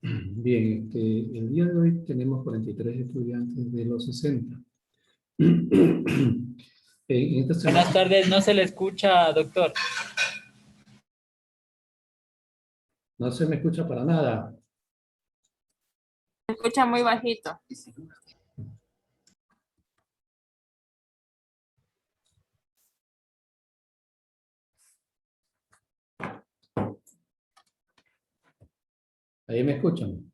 Bien, el día de hoy tenemos 43 estudiantes de los 60. Esta semana Buenas tardes, no se le escucha, doctor. no se me escucha para nada. Se escucha muy bajito. Ahí me escuchan.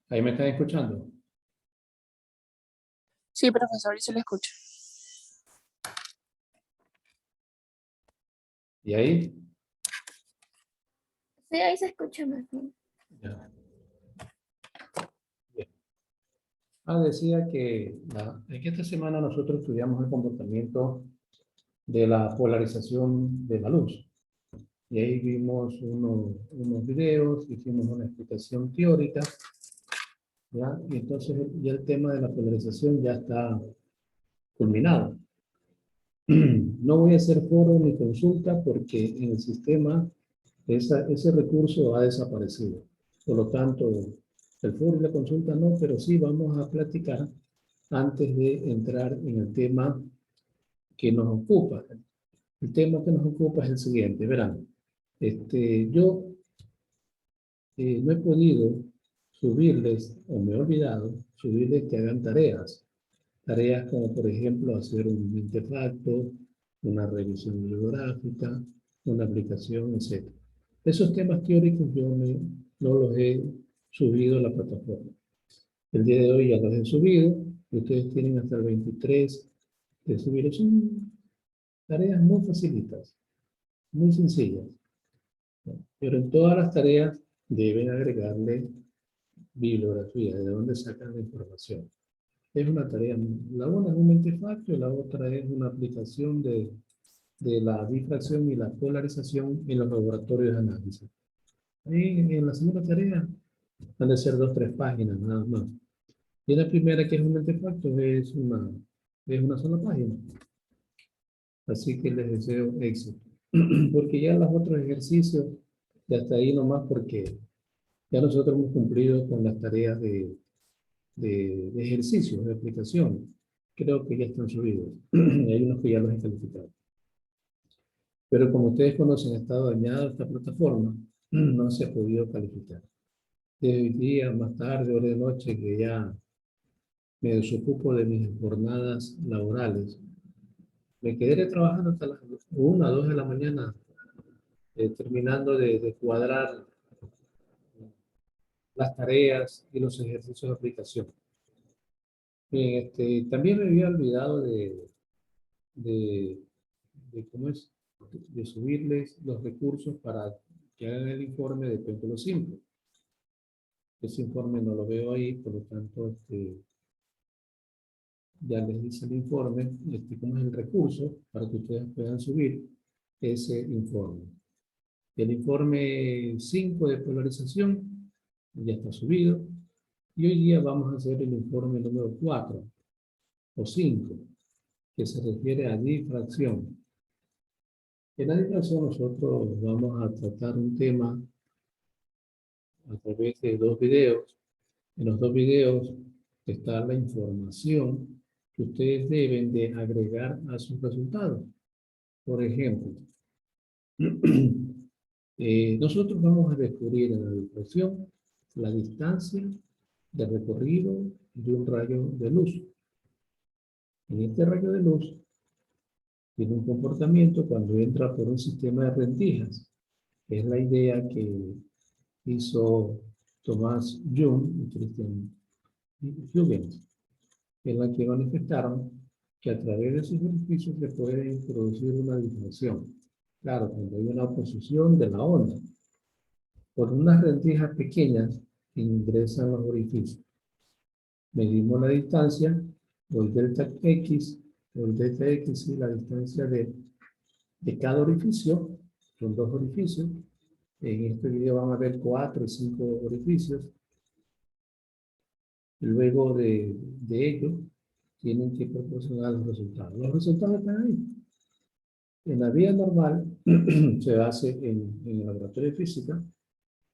Ahí me están escuchando. Sí, profesor, y se le escucha. ¿Y ahí? Sí, ahí se escucha mejor. Ya. Bien. Decía que en esta semana nosotros estudiamos el comportamiento de la polarización de la luz. Y ahí vimos unos videos, hicimos una explicación teórica, ¿ya? Y entonces ya el tema de la polarización ya está culminado. No voy a hacer foro ni consulta porque en el sistema ese recurso ha desaparecido. Por lo tanto, el foro y la consulta no, pero sí vamos a platicar antes de entrar en el tema que nos ocupa. El tema que nos ocupa es el siguiente, verán. Yo no he podido subirles, o me he olvidado, subirles que hagan tareas. Tareas como, por ejemplo, hacer un artefacto, una revisión bibliográfica, una aplicación, etc. Esos temas teóricos yo no los he subido a la plataforma. El día de hoy ya los he subido, y ustedes tienen hasta el 23 de subir. Son tareas muy facilitas, muy sencillas. Pero en todas las tareas deben agregarle bibliografía, de dónde sacan la información. Es una tarea, la una es un artefacto y la otra es una aplicación de la difracción y la polarización en los laboratorios de análisis. Ahí en la segunda tarea van a ser 2 o 3 páginas nada más. Y en la primera, que es un artefacto, es una sola página. Así que les deseo éxito. Porque ya los otros ejercicios, ya hasta ahí nomás, porque ya nosotros hemos cumplido con las tareas de ejercicios, de aplicación. Creo que ya están subidos. Hay unos que ya los he calificado. Pero como ustedes conocen, ha estado dañada esta plataforma, no se ha podido calificar. De hoy día, más tarde, hora de noche, que ya me desocupo de mis jornadas laborales, me quedaré trabajando hasta las 1 o 2 de la mañana, terminando de cuadrar las tareas y los ejercicios de aplicación. Bien, también me había olvidado de, cómo es, de subirles los recursos para que hagan el informe de péndulo simple. Ese informe no lo veo ahí, por lo tanto, ya les hice el informe, cómo es el recurso para que ustedes puedan subir ese informe. El informe 5 de polarización ya está subido. Y hoy día vamos a hacer el informe número 4 o 5, que se refiere a difracción. En la difracción nosotros vamos a tratar un tema a través de 2 videos. En los 2 videos está la información que ustedes deben de agregar a sus resultados. Por ejemplo, nosotros vamos a descubrir en la difracción la distancia de recorrido de un rayo de luz. En este rayo de luz tiene un comportamiento cuando entra por un sistema de rendijas. Es la idea que hizo Thomas Young y Christian Huygens, en la que manifestaron que a través de sus ejercicios se puede introducir una difracción. Claro, cuando hay una oposición de la onda, por unas rendijas pequeñas que ingresan los orificios. Medimos la distancia, voy delta X, el delta X y la distancia de cada orificio. Son 2 orificios. En este video van a ver 4 y 5 orificios. Luego de ello, tienen que proporcionar los resultados. Los resultados están ahí. En la vida normal, se hace en el laboratorio de física,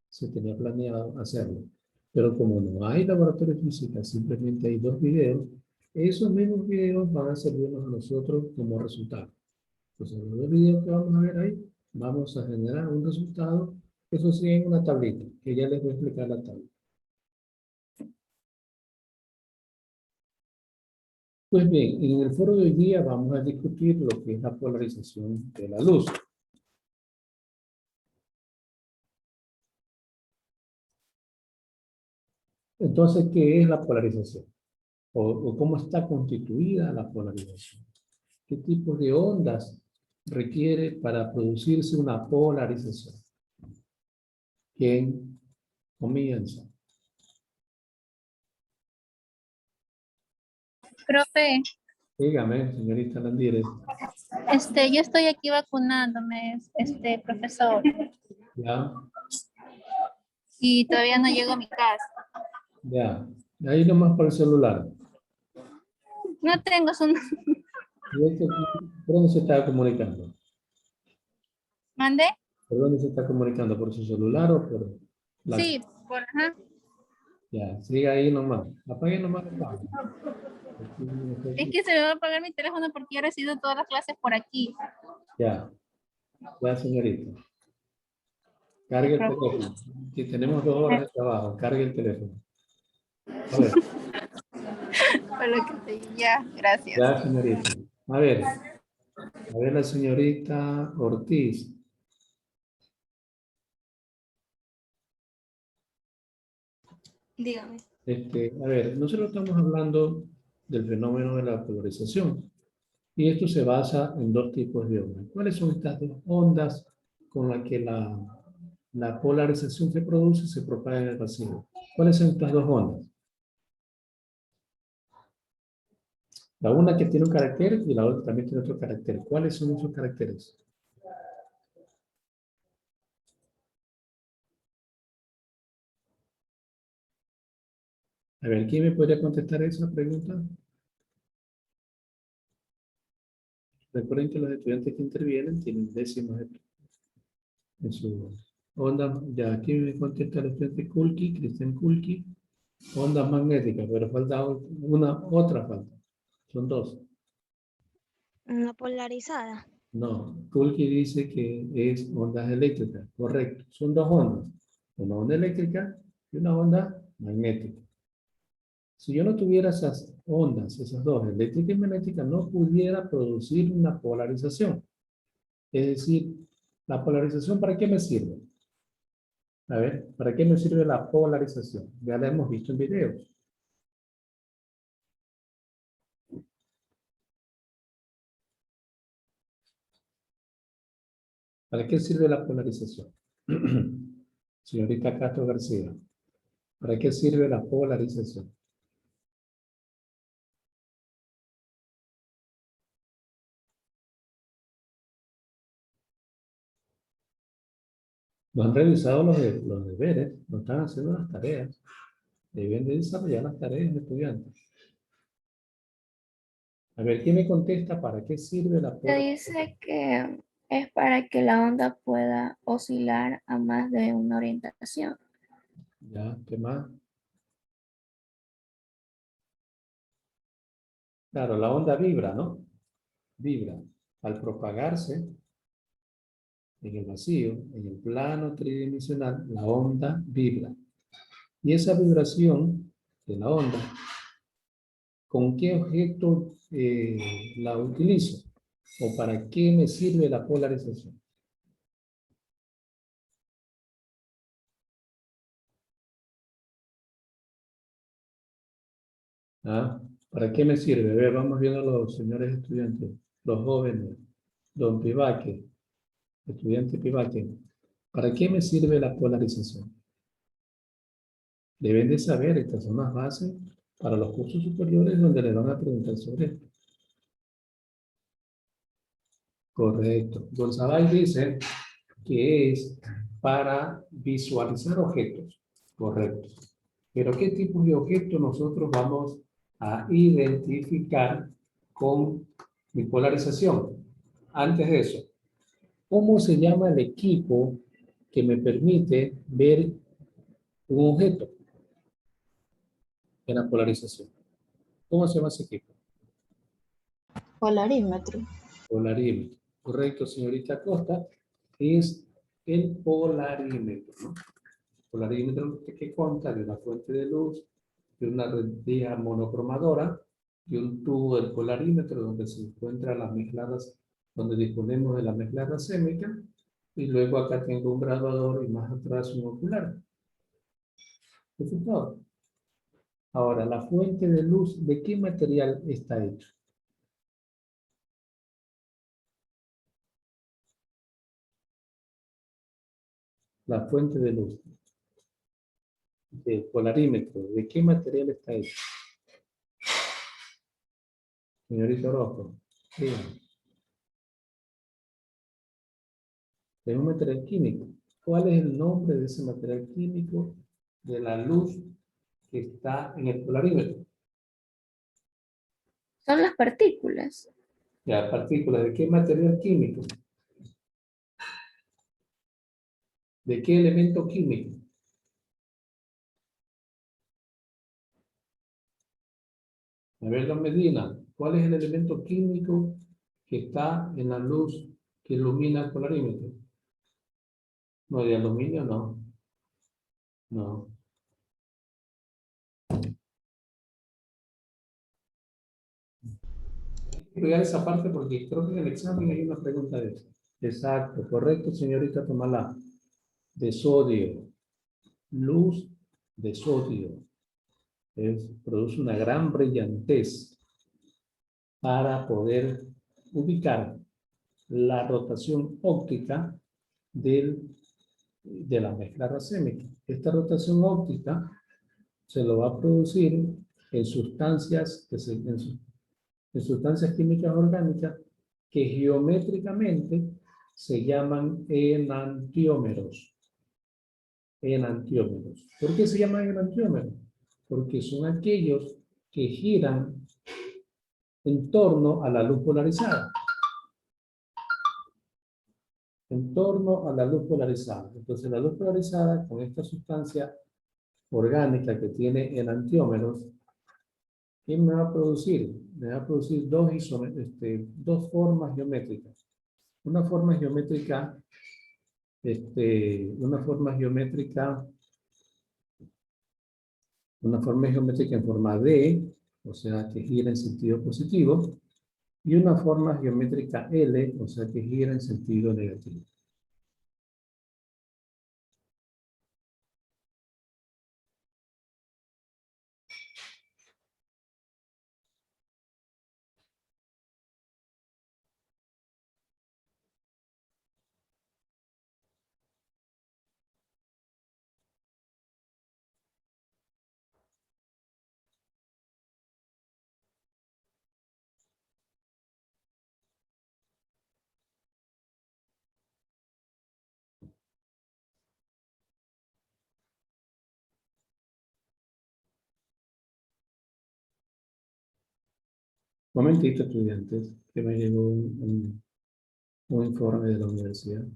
se tenía planeado hacerlo. Pero como no hay laboratorio de física, simplemente hay 2 videos, esos mismos videos van a servirnos a nosotros como resultado. Entonces, en los 2 videos que vamos a ver ahí, vamos a generar un resultado, eso sí en una tablita, que ya les voy a explicar la tabla. Pues bien, en el foro de hoy día vamos a discutir lo que es la polarización de la luz. Entonces, ¿qué es la polarización? O cómo está constituida la polarización. ¿Qué tipo de ondas requiere para producirse una polarización? ¿Quién comienza? Profe, Dígame, señorita Landírez. yo estoy aquí vacunándome, profesor, Ya, y todavía no llego a mi casa. ya. Ahí nomás por el celular. No tengo su... ¿Y por dónde se está comunicando? ¿Mande? ¿Por dónde se está comunicando? ¿Por su celular o por la... Sí, ajá. Ya, siga ahí nomás. Apague nomás la página. Es que se me va a apagar mi teléfono porque yo recibo todas las clases por aquí. Ya, ya, señorita. Cargue el teléfono. Aquí tenemos 2 horas de trabajo. Cargue el teléfono. A ver, Por lo que ya, gracias. ya, señorita. A ver la señorita Ortiz. Dígame. A ver, nosotros estamos hablando del fenómeno de la polarización. Y esto se basa en 2 tipos de ondas. ¿Cuáles son estas 2 ondas con las que la polarización se produce y se propaga en el vacío? ¿Cuáles son estas 2 ondas? La una que tiene un carácter y la otra también tiene otro carácter. ¿Cuáles son esos caracteres? A ver, ¿quién me podría contestar esa pregunta? Recuerden que los estudiantes que intervienen tienen décimas en su onda. Ya aquí me contesta el estudiante Kulki, Cristian Kulki. Ondas magnéticas, pero falta otra falta. Son 2. Una polarizada. No, Kulki dice que es ondas eléctricas. Correcto. Son 2 ondas. Una onda eléctrica y una onda magnética. Si yo no tuviera esas ondas, esas 2, eléctrica y magnética, no pudiera producir una polarización. Es decir, ¿la polarización para qué me sirve? A ver, ¿para qué me sirve la polarización? Ya la hemos visto en videos. ¿Para qué sirve la polarización? Señorita Castro García, ¿para qué sirve la polarización? No han revisado los deberes, no están haciendo las tareas. Deben de desarrollar las tareas de estudiantes. A ver, ¿quién me contesta para qué sirve la Se polarización? dice que es para que la onda pueda oscilar a más de una orientación. Ya, ¿qué más? Claro, la onda vibra, ¿no? Vibra. Al propagarse en el vacío, en el plano tridimensional, la onda vibra. Y esa vibración de la onda, ¿con qué objeto la utilizo? ¿O para qué me sirve la polarización? ¿Ah? ¿Para qué me sirve? A ver, vamos viendo a los señores estudiantes, los jóvenes, don Pivaque, estudiante Pivaque. ¿Para qué me sirve la polarización? Deben de saber, estas son las bases para los cursos superiores donde le van a preguntar sobre esto. Correcto. González dice que es para visualizar objetos. Correcto. Pero ¿qué tipo de objetos nosotros vamos a identificar con bipolarización? Antes de eso, ¿cómo se llama el equipo que me permite ver un objeto en la polarización? ¿Cómo se llama ese equipo? Polarímetro. Polarímetro. Correcto, señorita Costa. Es el polarímetro, ¿no? Polarímetro que consta de una fuente de luz, de una rendija monocromadora, de un tubo del polarímetro donde se encuentra las mezcladas, donde disponemos de la mezcla racémica, y luego acá tengo un graduador y más atrás un ocular. Eso es todo. Ahora, la fuente de luz, ¿de qué material está hecho? La fuente de luz del polarímetro, ¿de qué material está hecho? Señorita Orozco. Dígame. De un material químico. ¿Cuál es el nombre de ese material químico de la luz que está en el polarímetro? Son las partículas. Ya, partículas. ¿De qué material químico? ¿De qué elemento químico? A ver, don Medina, ¿cuál es el elemento químico que está en la luz que ilumina el polarímetro? No, de aluminio no. No. Voy a esa parte porque creo que en el examen hay una pregunta de eso. Exacto, correcto, señorita Tomala. De sodio. Luz de sodio. Produce una gran brillantez para poder ubicar la rotación óptica de la mezcla racémica. Esta rotación óptica se lo va a producir en sustancias, en sustancias químicas orgánicas que geométricamente se llaman enantiómeros. Enantiómeros. ¿Por qué se llaman enantiómeros? Porque son aquellos que giran en torno a la luz polarizada. En torno a la luz polarizada. Entonces la luz polarizada con esta sustancia orgánica que tiene enantiómeros, ¿qué me va a producir? Me va a producir dos formas geométricas. Una forma geométrica, una forma geométrica en forma D, o sea que gira en sentido positivo, y una forma geométrica L, o sea que gira en sentido negativo. Momentito, estudiantes, que me llegó un informe de la universidad.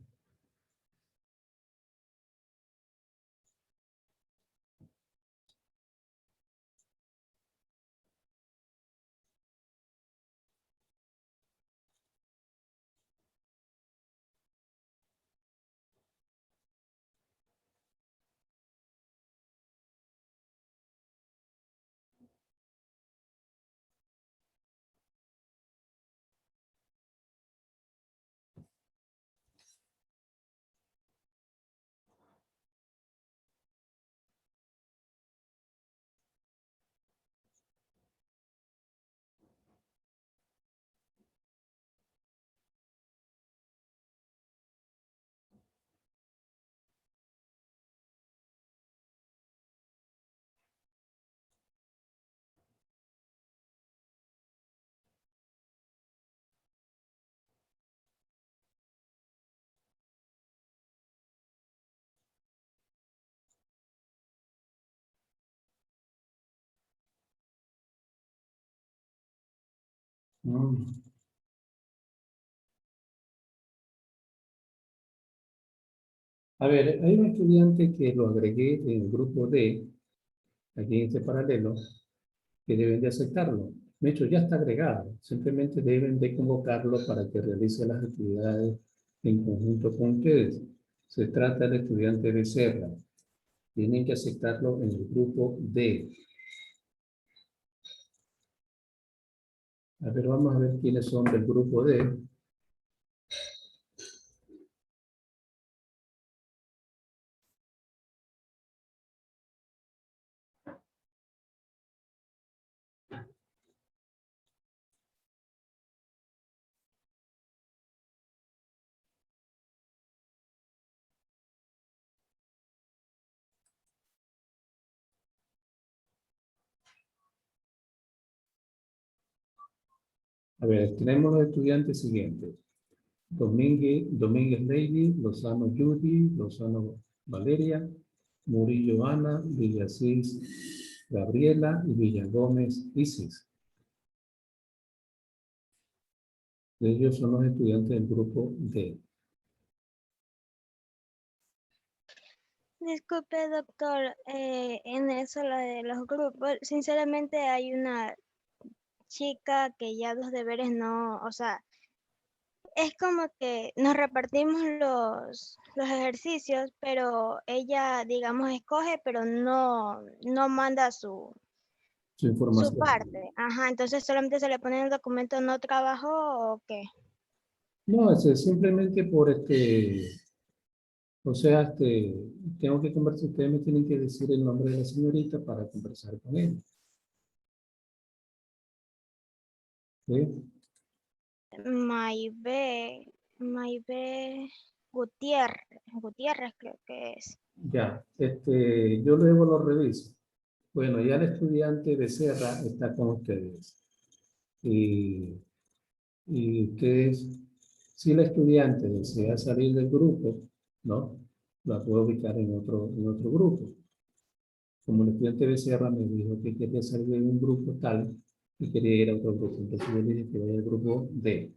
Mm. A ver, hay un estudiante que lo agregué en el grupo D, aquí en este paralelo, que deben de aceptarlo. De hecho, ya está agregado. Simplemente deben de convocarlo para que realice las actividades en conjunto con ustedes. Se trata del estudiante Becerra. Tienen que aceptarlo en el grupo D. A ver, vamos a ver quiénes son del grupo D. A ver, tenemos los estudiantes siguientes. Domínguez Lady, Lozano Judy, Lozano Valeria, Murillo Ana, Villasís Gabriela y Villagómez Isis. Ellos son los estudiantes del grupo D. Disculpe, doctor, en eso lo de los grupos, sinceramente hay una chica que ya los deberes no, o sea, es como que nos repartimos los ejercicios, pero ella, digamos, escoge, pero no manda Su su información. parte. Ajá, entonces solamente se le pone en el documento no trabajó o qué. No, es simplemente por o sea, tengo que conversar, ustedes me tienen que decir el nombre de la señorita para conversar con ella. ¿Sí? Maybe Gutiérrez creo que es. Ya, yo luego lo reviso. Bueno, ya el estudiante de Serra está con ustedes. Y ustedes, si la estudiante desea salir del grupo, ¿no? La puedo ubicar en otro grupo. Como el estudiante de Serra me dijo que quería salir de un grupo tal y quería ir a otro grupo. Entonces yo le dije que vaya al grupo D.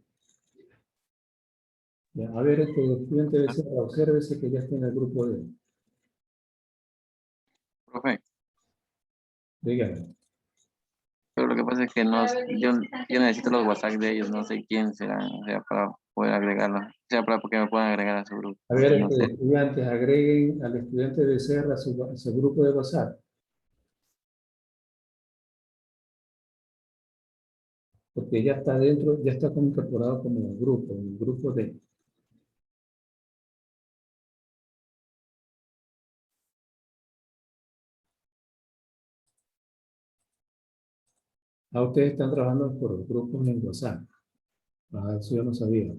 Ya, a ver, estudiante de Serra, obsérvese que ya está en el grupo D. Profe, Dígame. pero lo que pasa es que no, yo necesito los WhatsApp de ellos, no sé quién será, o sea, para poder agregarlo, o sea, para que me puedan agregar a su grupo. A ver, No sé. estudiantes, agreguen al estudiante de Serra a su grupo de WhatsApp. Porque ya está dentro, ya está incorporado como un grupo, un grupo D. Ah, ustedes están trabajando por grupos en WhatsApp. Ah, eso yo no sabía.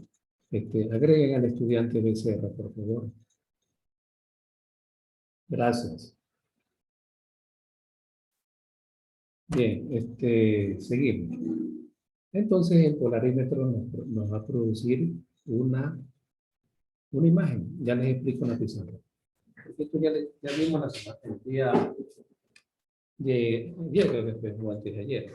Agreguen al estudiante Becerra, por favor. Gracias. Bien, seguimos. Entonces el polarímetro nos va a producir una imagen. Ya les explico en la pizarra. Esto ya vimos el día de ayer, creo que fue, o antes de ayer.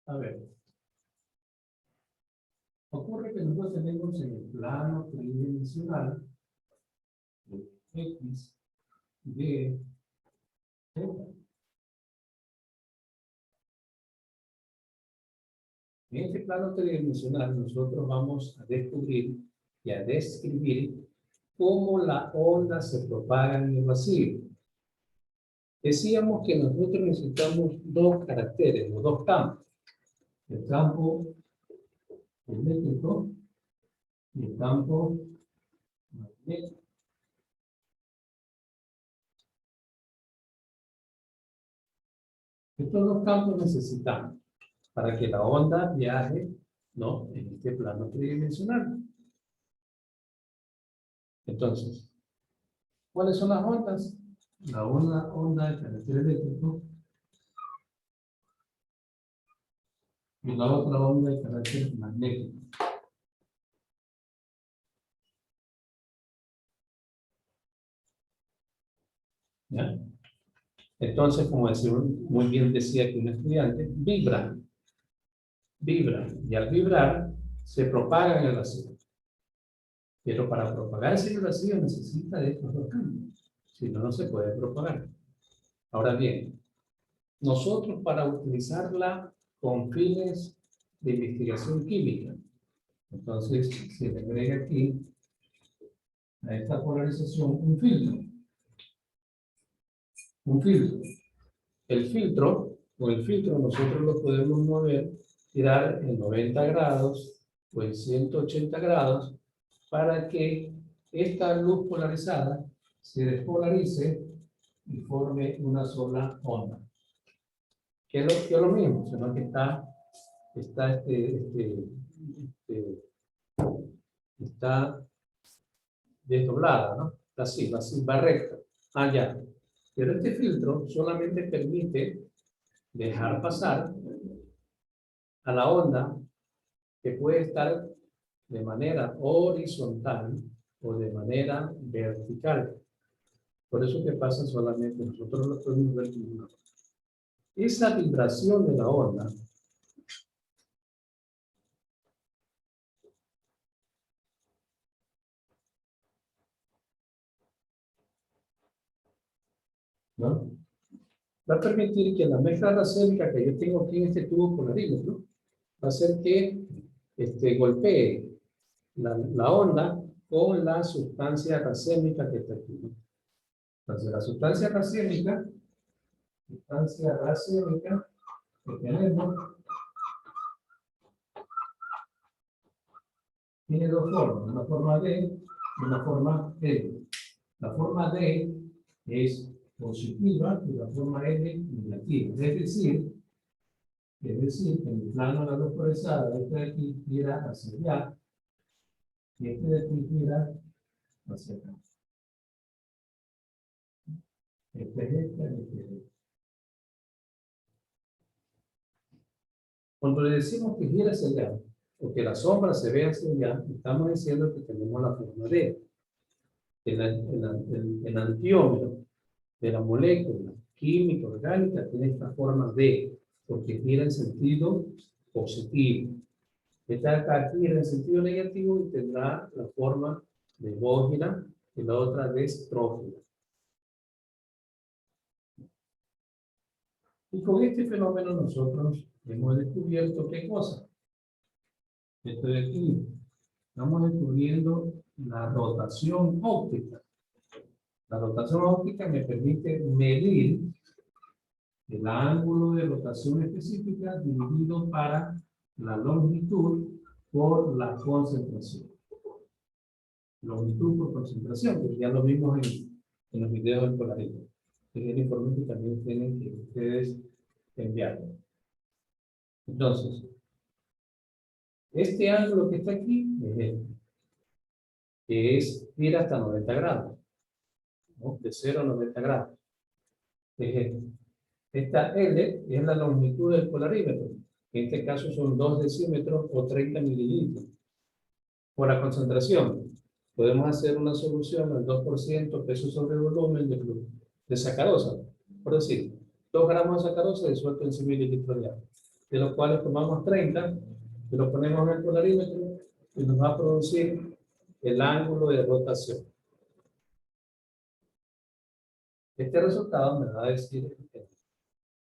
A ver. Ocurre que nosotros tenemos en el plano tridimensional X, Y, Z. En este plano tridimensional nosotros vamos a descubrir y a describir cómo la onda se propaga en el vacío. Decíamos que nosotros necesitamos dos caracteres o dos campos. El campo eléctrico y el campo magnético. Estos dos campos necesitamos para que la onda viaje, ¿no?, en este plano tridimensional. Entonces, ¿cuáles son las ondas? La onda de carácter eléctrico y la otra onda de carácter magnético. ¿Ya? Entonces, como muy bien decía que un estudiante, vibra, y al vibrar se propaga en el vacío. Pero para propagarse en el vacío necesita de estos dos campos, si no, no se puede propagar. Ahora bien, nosotros para utilizarla con fines de investigación química, entonces se le agrega aquí a esta polarización un filtro. Un filtro. El filtro nosotros lo podemos mover y dar en 90 grados o en 180 grados para que esta luz polarizada se despolarice y forme una sola onda. Que es lo mismo, sino que está desdoblada, ¿no? Así, va recta. Ah, ya. Pero este filtro solamente permite dejar pasar a la onda que puede estar de manera horizontal o de manera vertical. Por eso que pasa solamente, nosotros lo podemos ver como una onda. Esa vibración de la onda ¿no? Va a permitir que la mezcla racémica que yo tengo aquí en este tubo polarímetro va a hacer que golpee la onda con la sustancia racémica que está aquí, ¿no? Entonces, la sustancia racémica que tenemos tiene dos formas, una forma D y una forma L. La forma D es positiva y la forma L negativa. Es decir, que en el plano de la luz polarizada, este de aquí gira hacia allá y este de aquí gira hacia acá. Este es este. Cuando le decimos que gira hacia allá, o que la sombra se ve hacia allá, estamos diciendo que tenemos la forma D. El antiómero de la molécula química orgánica tiene esta forma D, porque gira en sentido positivo. Esta acá gira en sentido negativo y tendrá la forma de bógina y la otra de estrófila. Y con este fenómeno nosotros hemos descubierto ¿qué cosa? Esto de aquí. Estamos descubriendo la rotación óptica. La rotación óptica me permite medir el ángulo de rotación específica dividido para la longitud por la concentración. Longitud por concentración, que ya lo vimos en los videos del polarismo. Es el informe que también tienen que ustedes enviar. Entonces, este ángulo que está aquí es este, que es ir hasta 90 grados, ¿no? De 0 a 90 grados. Es este. Esta L es la longitud del polarímetro. En este caso son 2 decímetros o 30 mililitros. Por la concentración, podemos hacer una solución al 2% peso sobre volumen de sacarosa. Por decir, 2 gramos de sacarosa disuelto en 100 mililitros de agua, de los cuales tomamos 30, y lo ponemos en el polarímetro y nos va a producir el ángulo de rotación. Este resultado me va a decir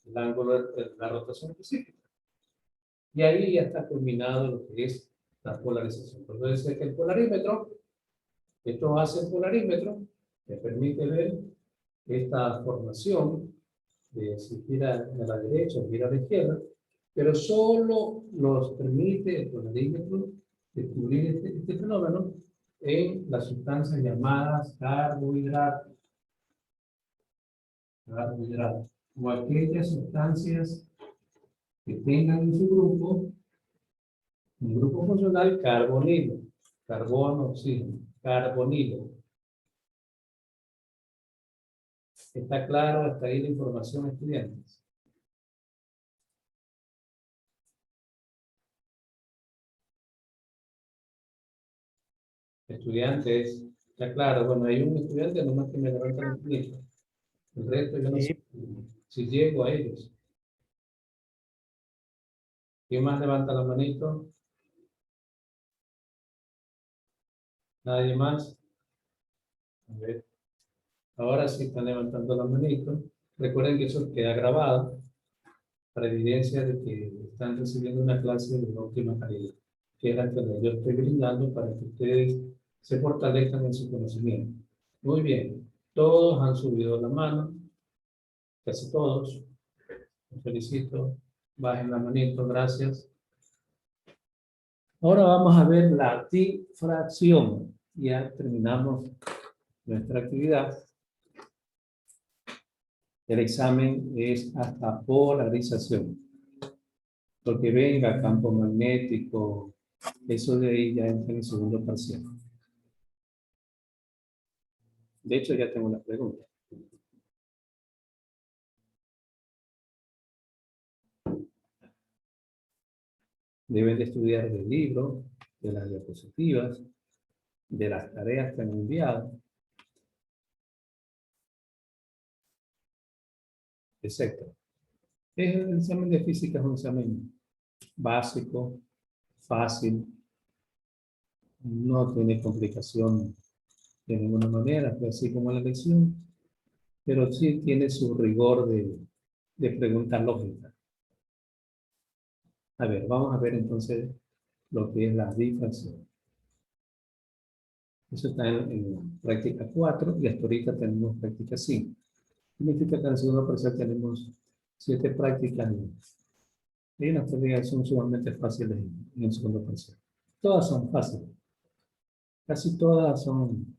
el ángulo de la rotación específica. Y ahí ya está culminado lo que es la polarización. Por eso decía que el polarímetro, esto hace el polarímetro, me permite ver esta formación de si gira a la derecha o gira a la izquierda, pero solo nos permite el polarímetro descubrir este fenómeno en las sustancias llamadas carbohidratos. O aquellas sustancias que tengan en su grupo un grupo funcional carbonilo, carbono, oxígeno, carbonilo. ¿Está claro hasta ahí la información, estudiantes? Estudiantes, está claro, bueno, hay un estudiante nomás que me levanta la manito. El resto yo no sé si llego a ellos. ¿Quién más levanta la manito? ¿Nadie más? A ver. Ahora sí están levantando la manito. Recuerden que eso queda grabado para evidencia de que están recibiendo una clase de óptima calidad, que es la que yo estoy brindando para que ustedes se fortalezcan en su conocimiento. Muy bien. Todos han subido la mano. Casi todos. Los felicito. Bajen la manito. Gracias. Ahora vamos a ver la difracción. Ya terminamos nuestra actividad. El examen es hasta polarización. Lo que venga, campo magnético, eso de ahí ya entra en el segundo parcial. De hecho, ya tengo una pregunta. Deben de estudiar del libro, de las diapositivas, de las tareas que han enviado, etc. El examen de física es un examen básico, fácil, no tiene complicación de ninguna manera, así como la lección, pero sí tiene su rigor de pregunta lógica. A ver, vamos a ver entonces lo que es la difracción. Eso está en práctica 4 y hasta ahorita tenemos práctica 5. Significa que en el segundo parcial tenemos 7 prácticas y las prácticas son sumamente fáciles en el segundo parcial. Todas son fáciles. Casi todas son.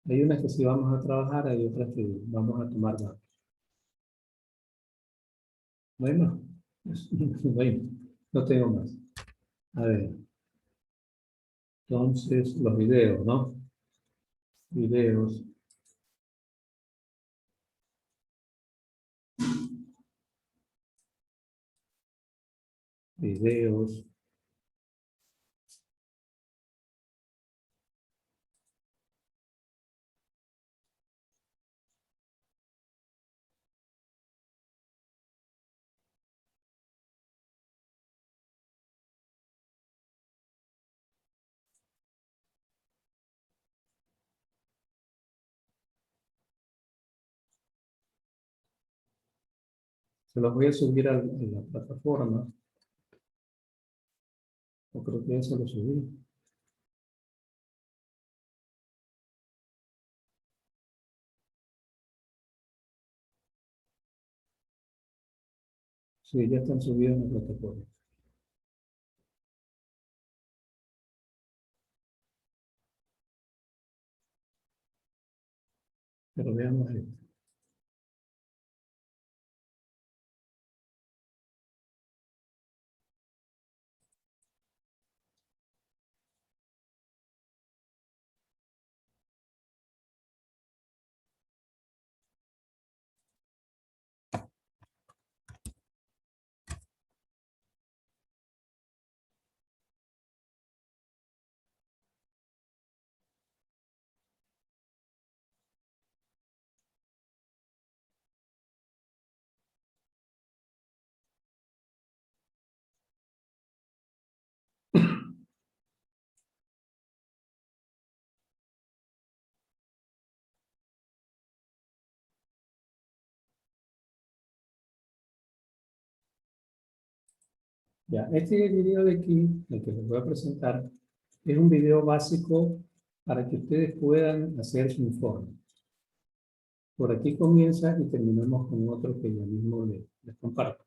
Hay unas que sí vamos a trabajar, hay otras que vamos a tomar más. ¿No hay más? No hay más. No tengo más. A ver. Entonces, los videos, ¿no? Videos. Videos. Se los voy a subir a la plataforma. O creo que ya se los subí. Sí, ya están subidos en la plataforma. Pero veamos esto. Ya, este video de aquí, el que les voy a presentar, es un video básico para que ustedes puedan hacer su informe. Por aquí comienza y terminamos con otro que ya mismo les comparto.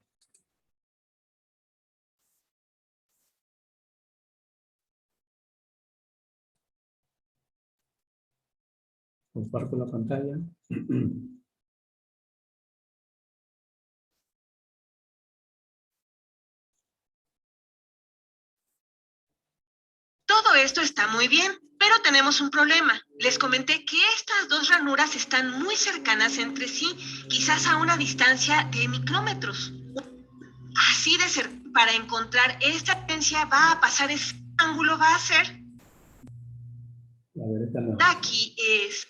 Comparto la pantalla. Todo esto está muy bien, pero tenemos un problema. Les comenté que estas dos ranuras están muy cercanas entre sí, quizás a una distancia de micrómetros. Así de cerca, para encontrar esta distancia va a pasar ese ángulo, va a ser aquí es...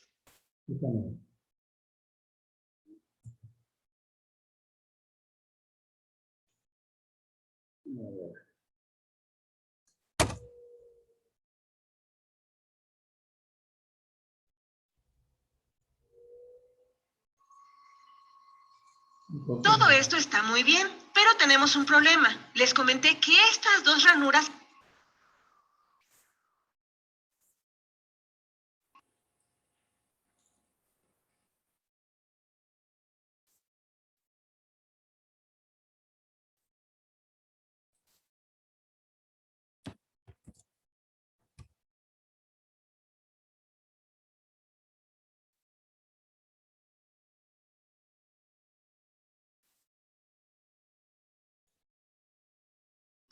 Todo esto está muy bien, pero tenemos un problema. Les comenté que estas dos ranuras...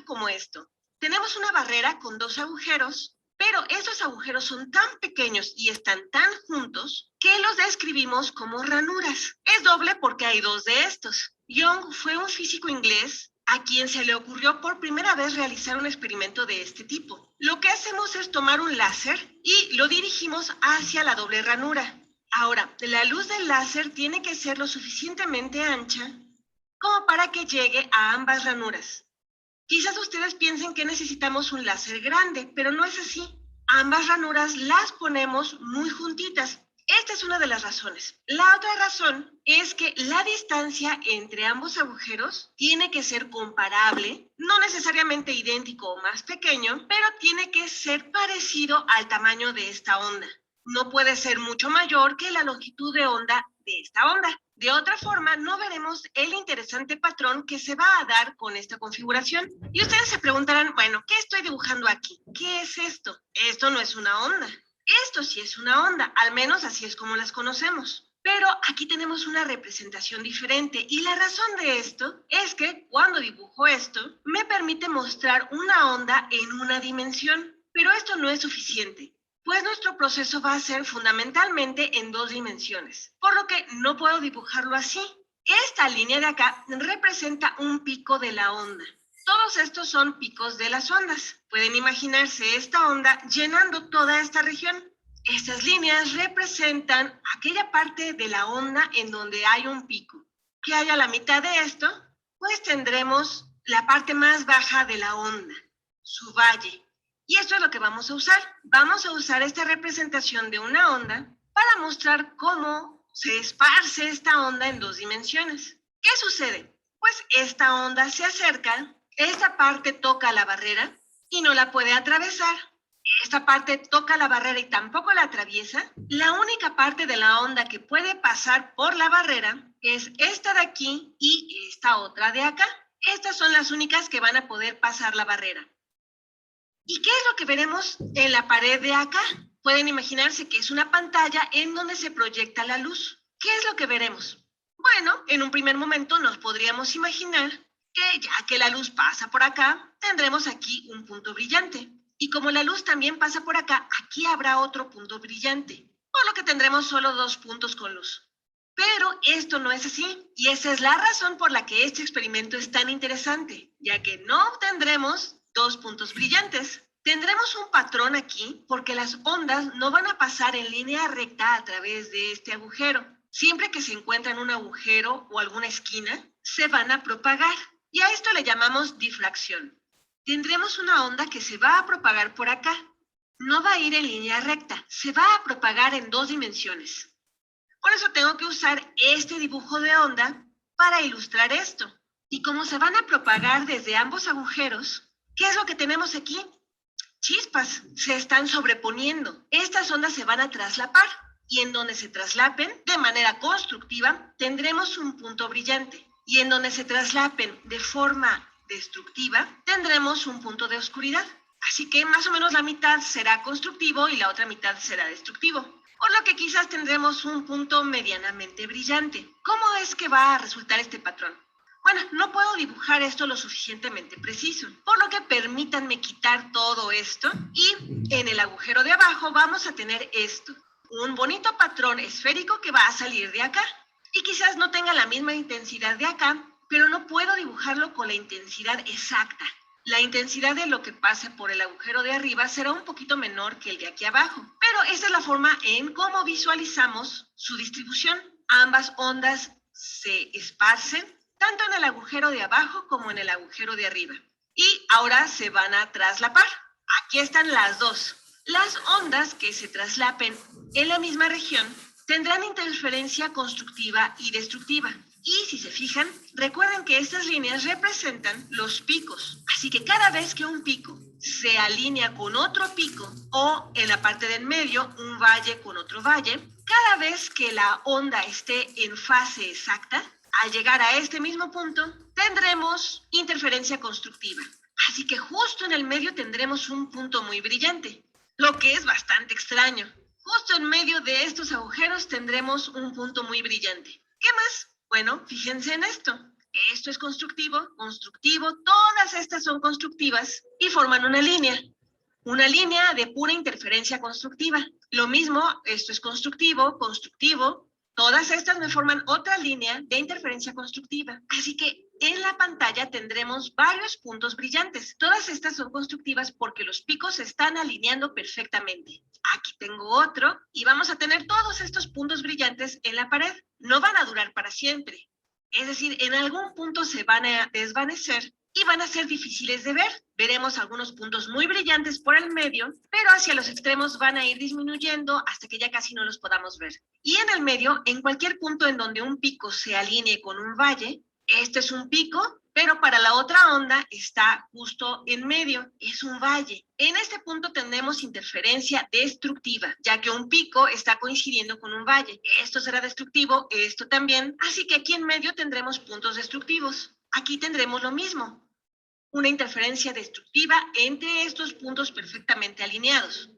como esto. Tenemos una barrera con dos agujeros, pero esos agujeros son tan pequeños y están tan juntos que los describimos como ranuras. Es doble porque hay dos de estos. Young fue un físico inglés a quien se le ocurrió por primera vez realizar un experimento de este tipo. Lo que hacemos es tomar un láser y lo dirigimos hacia la doble ranura. Ahora, la luz del láser tiene que ser lo suficientemente ancha como para que llegue a ambas ranuras. Quizás ustedes piensen que necesitamos un láser grande, pero no es así. Ambas ranuras las ponemos muy juntitas. Esta es una de las razones. La otra razón es que la distancia entre ambos agujeros tiene que ser comparable, no necesariamente idéntico o más pequeño, pero tiene que ser parecido al tamaño de esta onda. No puede ser mucho mayor que la longitud de onda de esta onda. De otra forma, no veremos el interesante patrón que se va a dar con esta configuración. Y ustedes se preguntarán, bueno, ¿qué estoy dibujando aquí? ¿Qué es esto? Esto no es una onda. Esto sí es una onda, al menos así es como las conocemos. Pero aquí tenemos una representación diferente y la razón de esto es que cuando dibujo esto, me permite mostrar una onda en una dimensión. Pero esto no es suficiente, pues nuestro proceso va a ser fundamentalmente en dos dimensiones, por lo que no puedo dibujarlo así. Esta línea de acá representa un pico de la onda. Todos estos son picos de las ondas. Pueden imaginarse esta onda llenando toda esta región. Estas líneas representan aquella parte de la onda en donde hay un pico. ¿Qué hay a la mitad de esto? Pues tendremos la parte más baja de la onda, su valle. Y esto es lo que vamos a usar. Vamos a usar esta representación de una onda para mostrar cómo se esparce esta onda en dos dimensiones. ¿Qué sucede? Pues esta onda se acerca, esta parte toca la barrera y no la puede atravesar. Esta parte toca la barrera y tampoco la atraviesa. La única parte de la onda que puede pasar por la barrera es esta de aquí y esta otra de acá. Estas son las únicas que van a poder pasar la barrera. ¿Y qué es lo que veremos en la pared de acá? Pueden imaginarse que es una pantalla en donde se proyecta la luz. ¿Qué es lo que veremos? Bueno, en un primer momento nos podríamos imaginar que ya que la luz pasa por acá, tendremos aquí un punto brillante. Y como la luz también pasa por acá, aquí habrá otro punto brillante, por lo que tendremos solo dos puntos con luz. Pero esto no es así, y esa es la razón por la que este experimento es tan interesante, ya que no obtendremos dos puntos brillantes. Tendremos un patrón aquí porque las ondas no van a pasar en línea recta a través de este agujero. Siempre que se encuentran un agujero o alguna esquina, se van a propagar. Y a esto le llamamos difracción. Tendremos una onda que se va a propagar por acá. No va a ir en línea recta, se va a propagar en dos dimensiones. Por eso tengo que usar este dibujo de onda para ilustrar esto. Y como se van a propagar desde ambos agujeros, ¿qué es lo que tenemos aquí? Chispas, se están sobreponiendo. Estas ondas se van a traslapar y en donde se traslapen de manera constructiva tendremos un punto brillante. Y en donde se traslapen de forma destructiva tendremos un punto de oscuridad. Así que más o menos la mitad será constructivo y la otra mitad será destructivo. Por lo que quizás tendremos un punto medianamente brillante. ¿Cómo es que va a resultar este patrón? Bueno, no puedo dibujar esto lo suficientemente preciso, por lo que permítanme quitar todo esto y en el agujero de abajo vamos a tener esto. Un bonito patrón esférico que va a salir de acá. Y quizás no tenga la misma intensidad de acá, pero no puedo dibujarlo con la intensidad exacta. La intensidad de lo que pase por el agujero de arriba será un poquito menor que el de aquí abajo, pero esta es la forma en cómo visualizamos su distribución. Ambas ondas se esparcen tanto en el agujero de abajo como en el agujero de arriba. Y ahora se van a traslapar. Aquí están las dos. Las ondas que se traslapen en la misma región tendrán interferencia constructiva y destructiva. Y si se fijan, recuerden que estas líneas representan los picos. Así que cada vez que un pico se alinea con otro pico o en la parte del medio, un valle con otro valle, cada vez que la onda esté en fase exacta, al llegar a este mismo punto, tendremos interferencia constructiva. Así que justo en el medio tendremos un punto muy brillante, lo que es bastante extraño. Justo en medio de estos agujeros tendremos un punto muy brillante. ¿Qué más? Bueno, fíjense en esto. Esto es constructivo, todas estas son constructivas y forman una línea de pura interferencia constructiva. Lo mismo, esto es constructivo, todas estas me forman otra línea de interferencia constructiva. Así que en la pantalla tendremos varios puntos brillantes. Todas estas son constructivas porque los picos se están alineando perfectamente. Aquí tengo otro y vamos a tener todos estos puntos brillantes en la pared. No van a durar para siempre. Es decir, en algún punto se van a desvanecer y van a ser difíciles de ver. Veremos algunos puntos muy brillantes por el medio, pero hacia los extremos van a ir disminuyendo hasta que ya casi no los podamos ver. Y en el medio, en cualquier punto en donde un pico se alinee con un valle, este es un pico, pero para la otra onda está justo en medio, es un valle. En este punto tenemos interferencia destructiva, ya que un pico está coincidiendo con un valle. Esto será destructivo, esto también, así que aquí en medio tendremos puntos destructivos. Aquí tendremos lo mismo, una interferencia destructiva entre estos puntos perfectamente alineados.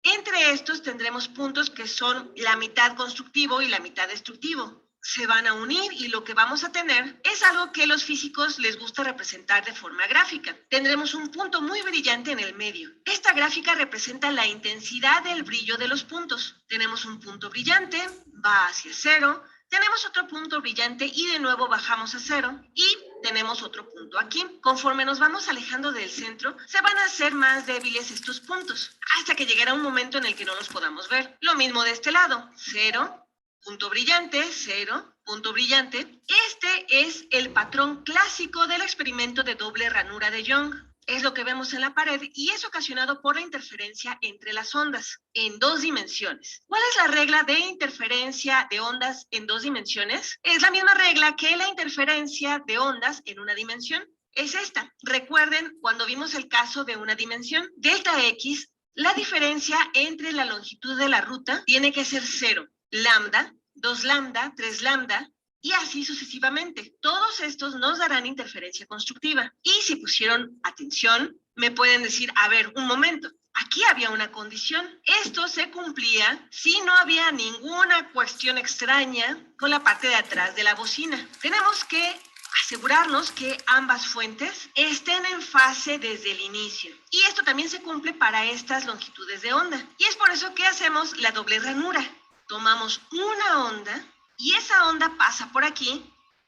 Entre estos tendremos puntos que son la mitad constructivo y la mitad destructivo. Se van a unir y lo que vamos a tener es algo que a los físicos les gusta representar de forma gráfica. Tendremos un punto muy brillante en el medio. Esta gráfica representa la intensidad del brillo de los puntos. Tenemos un punto brillante, va hacia cero. Tenemos otro punto brillante y de nuevo bajamos a cero y tenemos otro punto aquí. Conforme nos vamos alejando del centro, se van a hacer más débiles estos puntos hasta que llegará un momento en el que no los podamos ver. Lo mismo de este lado, cero, punto brillante, cero, punto brillante. Este es el patrón clásico del experimento de doble ranura de Young. Es lo que vemos en la pared y es ocasionado por la interferencia entre las ondas en 2 dimensiones. ¿Cuál es la regla de interferencia de ondas en 2 dimensiones? Es la misma regla que la interferencia de ondas en una dimensión. Es esta. Recuerden cuando vimos el caso de una dimensión, delta X, la diferencia entre la longitud de la ruta tiene que ser 0. Lambda, 2 lambda, 3 lambda, y así sucesivamente. Todos estos nos darán interferencia constructiva. Y si pusieron atención, me pueden decir, a ver, un momento, aquí había una condición. Esto se cumplía si no había ninguna cuestión extraña con la parte de atrás de la bocina. Tenemos que asegurarnos que ambas fuentes estén en fase desde el inicio. Y esto también se cumple para estas longitudes de onda. Y es por eso que hacemos la doble ranura. Tomamos una onda y esa onda pasa por aquí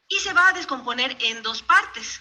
y se va a descomponer en 2 partes.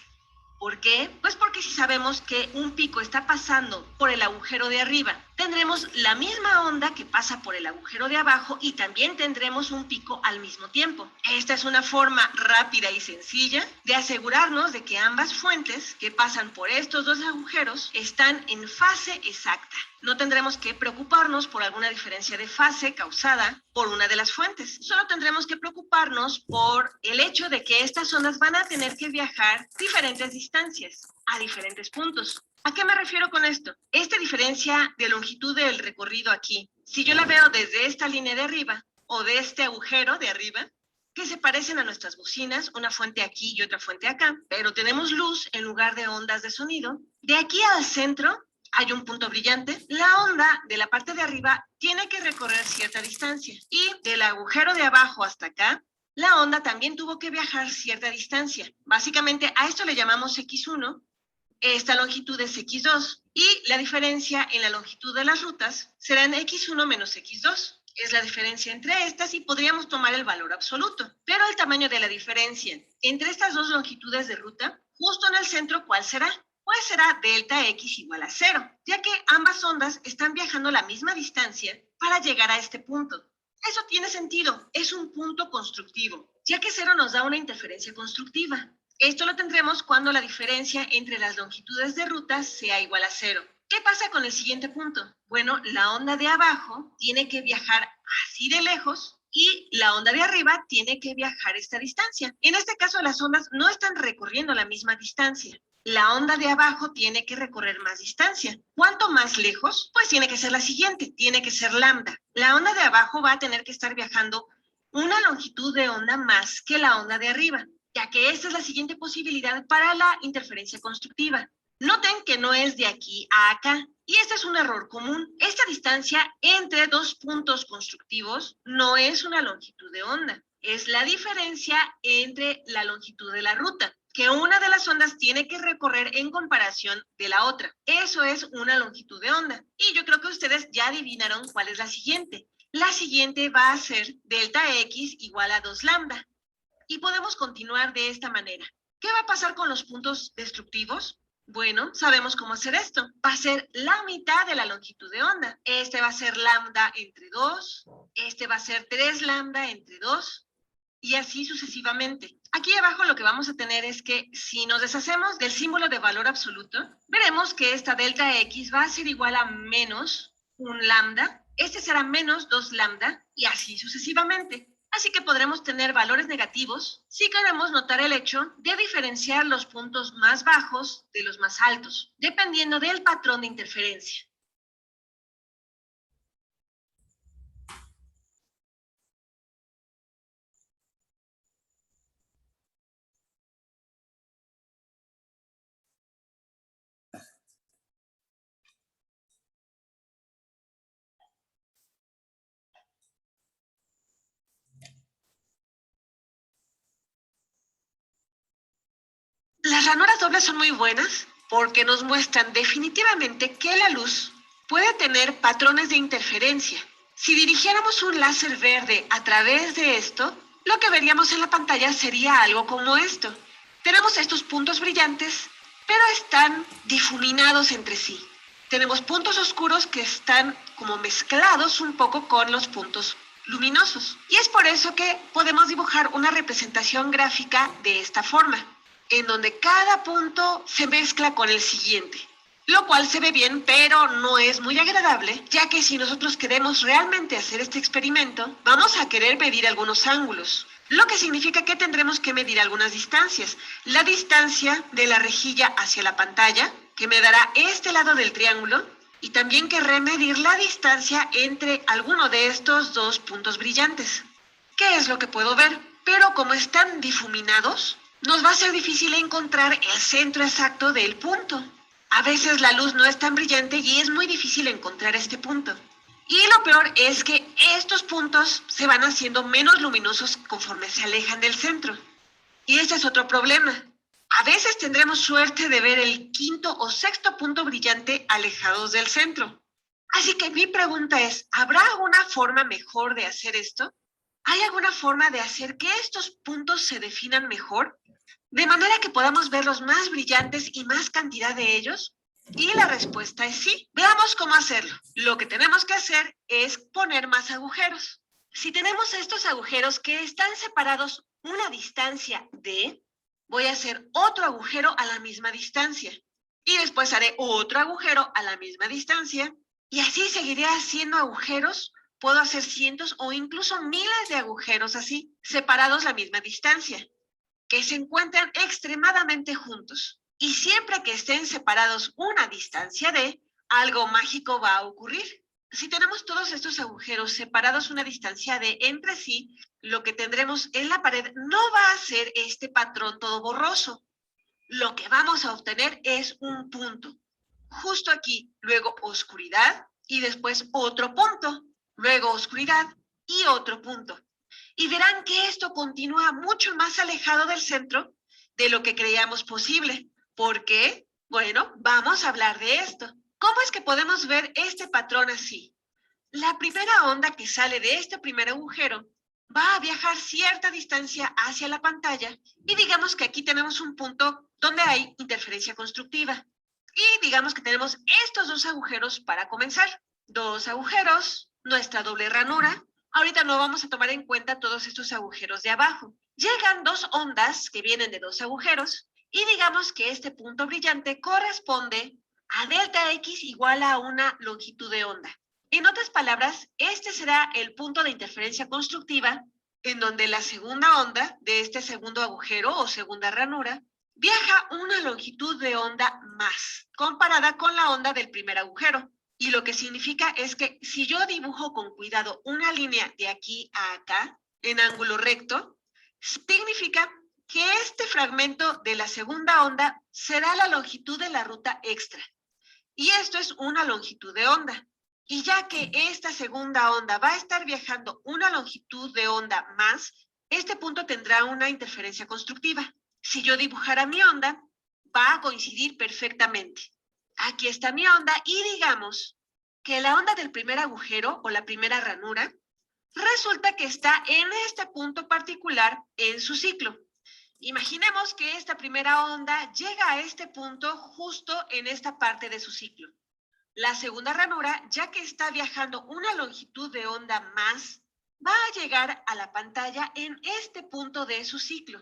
¿Por qué? Pues porque si sabemos que un pico está pasando por el agujero de arriba, tendremos la misma onda que pasa por el agujero de abajo y también tendremos un pico al mismo tiempo. Esta es una forma rápida y sencilla de asegurarnos de que ambas fuentes que pasan por estos 2 agujeros están en fase exacta. No tendremos que preocuparnos por alguna diferencia de fase causada por una de las fuentes. Solo tendremos que preocuparnos por el hecho de que estas ondas van a tener que viajar diferentes distancias a diferentes puntos. ¿A qué me refiero con esto? Esta diferencia de longitud del recorrido aquí, si yo la veo desde esta línea de arriba o de este agujero de arriba, que se parecen a nuestras bocinas, una fuente aquí y otra fuente acá, pero tenemos luz en lugar de ondas de sonido, de aquí al centro hay un punto brillante. La onda de la parte de arriba tiene que recorrer cierta distancia y del agujero de abajo hasta acá, la onda también tuvo que viajar cierta distancia. Básicamente a esto le llamamos X1, esta longitud es X2 y la diferencia en la longitud de las rutas será en X1 menos X2. Es la diferencia entre estas y podríamos tomar el valor absoluto. Pero el tamaño de la diferencia entre estas 2 longitudes de ruta Justo en el centro, ¿cuál será? Pues será delta X igual a 0, ya que ambas ondas están viajando la misma distancia para llegar a este punto. Eso tiene sentido, es un punto constructivo, ya que 0 nos da una interferencia constructiva. Esto lo tendremos cuando la diferencia entre las longitudes de ruta sea igual a 0. ¿Qué pasa con el siguiente punto? Bueno, la onda de abajo tiene que viajar así de lejos y la onda de arriba tiene que viajar esta distancia. En este caso, las ondas no están recorriendo la misma distancia. La onda de abajo tiene que recorrer más distancia. ¿Cuánto más lejos? Pues tiene que ser la siguiente, tiene que ser lambda. La onda de abajo va a tener que estar viajando una longitud de onda más que la onda de arriba, ya que esta es la siguiente posibilidad para la interferencia constructiva. Noten que no es de aquí a acá, y este es un error común. Esta distancia entre dos puntos constructivos no es una longitud de onda, es la diferencia entre la longitud de la ruta que una de las ondas tiene que recorrer en comparación de la otra. Eso es una longitud de onda. Y yo creo que ustedes ya adivinaron cuál es la siguiente. La siguiente va a ser delta X igual a 2 lambda. Y podemos continuar de esta manera. ¿Qué va a pasar con los puntos destructivos? Bueno, sabemos cómo hacer esto. Va a ser la mitad de la longitud de onda. Este va a ser lambda entre 2. Este va a ser 3 lambda entre 2. Y así sucesivamente. Aquí abajo lo que vamos a tener es que si nos deshacemos del símbolo de valor absoluto, veremos que esta delta X va a ser igual a menos un lambda, este será menos 2 lambda y así sucesivamente. Así que podremos tener valores negativos si queremos notar el hecho de diferenciar los puntos más bajos de los más altos, dependiendo del patrón de interferencia. Las ranuras dobles son muy buenas porque nos muestran definitivamente que la luz puede tener patrones de interferencia. Si dirigiéramos un láser verde a través de esto, lo que veríamos en la pantalla sería algo como esto. Tenemos estos puntos brillantes, pero están difuminados entre sí. Tenemos puntos oscuros que están como mezclados un poco con los puntos luminosos. Y es por eso que podemos dibujar una representación gráfica de esta forma, en donde cada punto se mezcla con el siguiente, lo cual se ve bien, pero no es muy agradable, ya que si nosotros queremos realmente hacer este experimento, vamos a querer medir algunos ángulos, lo que significa que tendremos que medir algunas distancias. La distancia de la rejilla hacia la pantalla, que me dará este lado del triángulo, y también querré medir la distancia entre alguno de estos dos puntos brillantes. ¿Qué es lo que puedo ver? Pero como están difuminados, nos va a ser difícil encontrar el centro exacto del punto. A veces la luz no es tan brillante y es muy difícil encontrar este punto. Y lo peor es que estos puntos se van haciendo menos luminosos conforme se alejan del centro. Y este es otro problema. A veces tendremos suerte de ver el quinto o sexto punto brillante alejados del centro. Así que mi pregunta es, ¿habrá alguna forma mejor de hacer esto? ¿Hay alguna forma de hacer que estos puntos se definan mejor? De manera que podamos verlos más brillantes y más cantidad de ellos. Y la respuesta es sí. Veamos cómo hacerlo. Lo que tenemos que hacer es poner más agujeros. Si tenemos estos agujeros que están separados una distancia d, voy a hacer otro agujero a la misma distancia. Y después haré otro agujero a la misma distancia. Y así seguiré haciendo agujeros. Puedo hacer cientos o incluso miles de agujeros así, separados la misma distancia, que se encuentran extremadamente juntos. Y siempre que estén separados una distancia d, algo mágico va a ocurrir. Si tenemos todos estos agujeros separados una distancia d entre sí, lo que tendremos en la pared no va a ser este patrón todo borroso. Lo que vamos a obtener es un punto. Justo aquí, luego oscuridad y después otro punto. Luego oscuridad y otro punto. Y verán que esto continúa mucho más alejado del centro de lo que creíamos posible. ¿Por qué? Bueno, vamos a hablar de esto. ¿Cómo es que podemos ver este patrón así? La primera onda que sale de este primer agujero va a viajar cierta distancia hacia la pantalla y digamos que aquí tenemos un punto donde donde hay interferencia constructiva. Y digamos que tenemos estos dos agujeros para comenzar. Dos agujeros, nuestra doble ranura. Ahorita no vamos a tomar en cuenta todos estos agujeros de abajo. Llegan dos ondas que vienen de dos agujeros y digamos que este punto brillante corresponde a delta X igual a una longitud de onda. En otras palabras, este será el punto de interferencia constructiva en donde la segunda onda de este segundo agujero o segunda ranura viaja una longitud de onda más, comparada con la onda del primer agujero. Y lo que significa es que si yo dibujo con cuidado una línea de aquí a acá, en ángulo recto, significa que este fragmento de la segunda onda será la longitud de la ruta extra. Y esto es una longitud de onda. Y ya que esta segunda onda va a estar viajando una longitud de onda más, este punto tendrá una interferencia constructiva. Si yo dibujara mi onda, va a coincidir perfectamente. Aquí está mi onda y digamos que la onda del primer agujero o la primera ranura resulta que está en este punto particular en su ciclo. Imaginemos que esta primera onda llega a este punto justo en esta parte de su ciclo. La segunda ranura, ya que está viajando una longitud de onda más, va a llegar a la pantalla en este punto de su ciclo.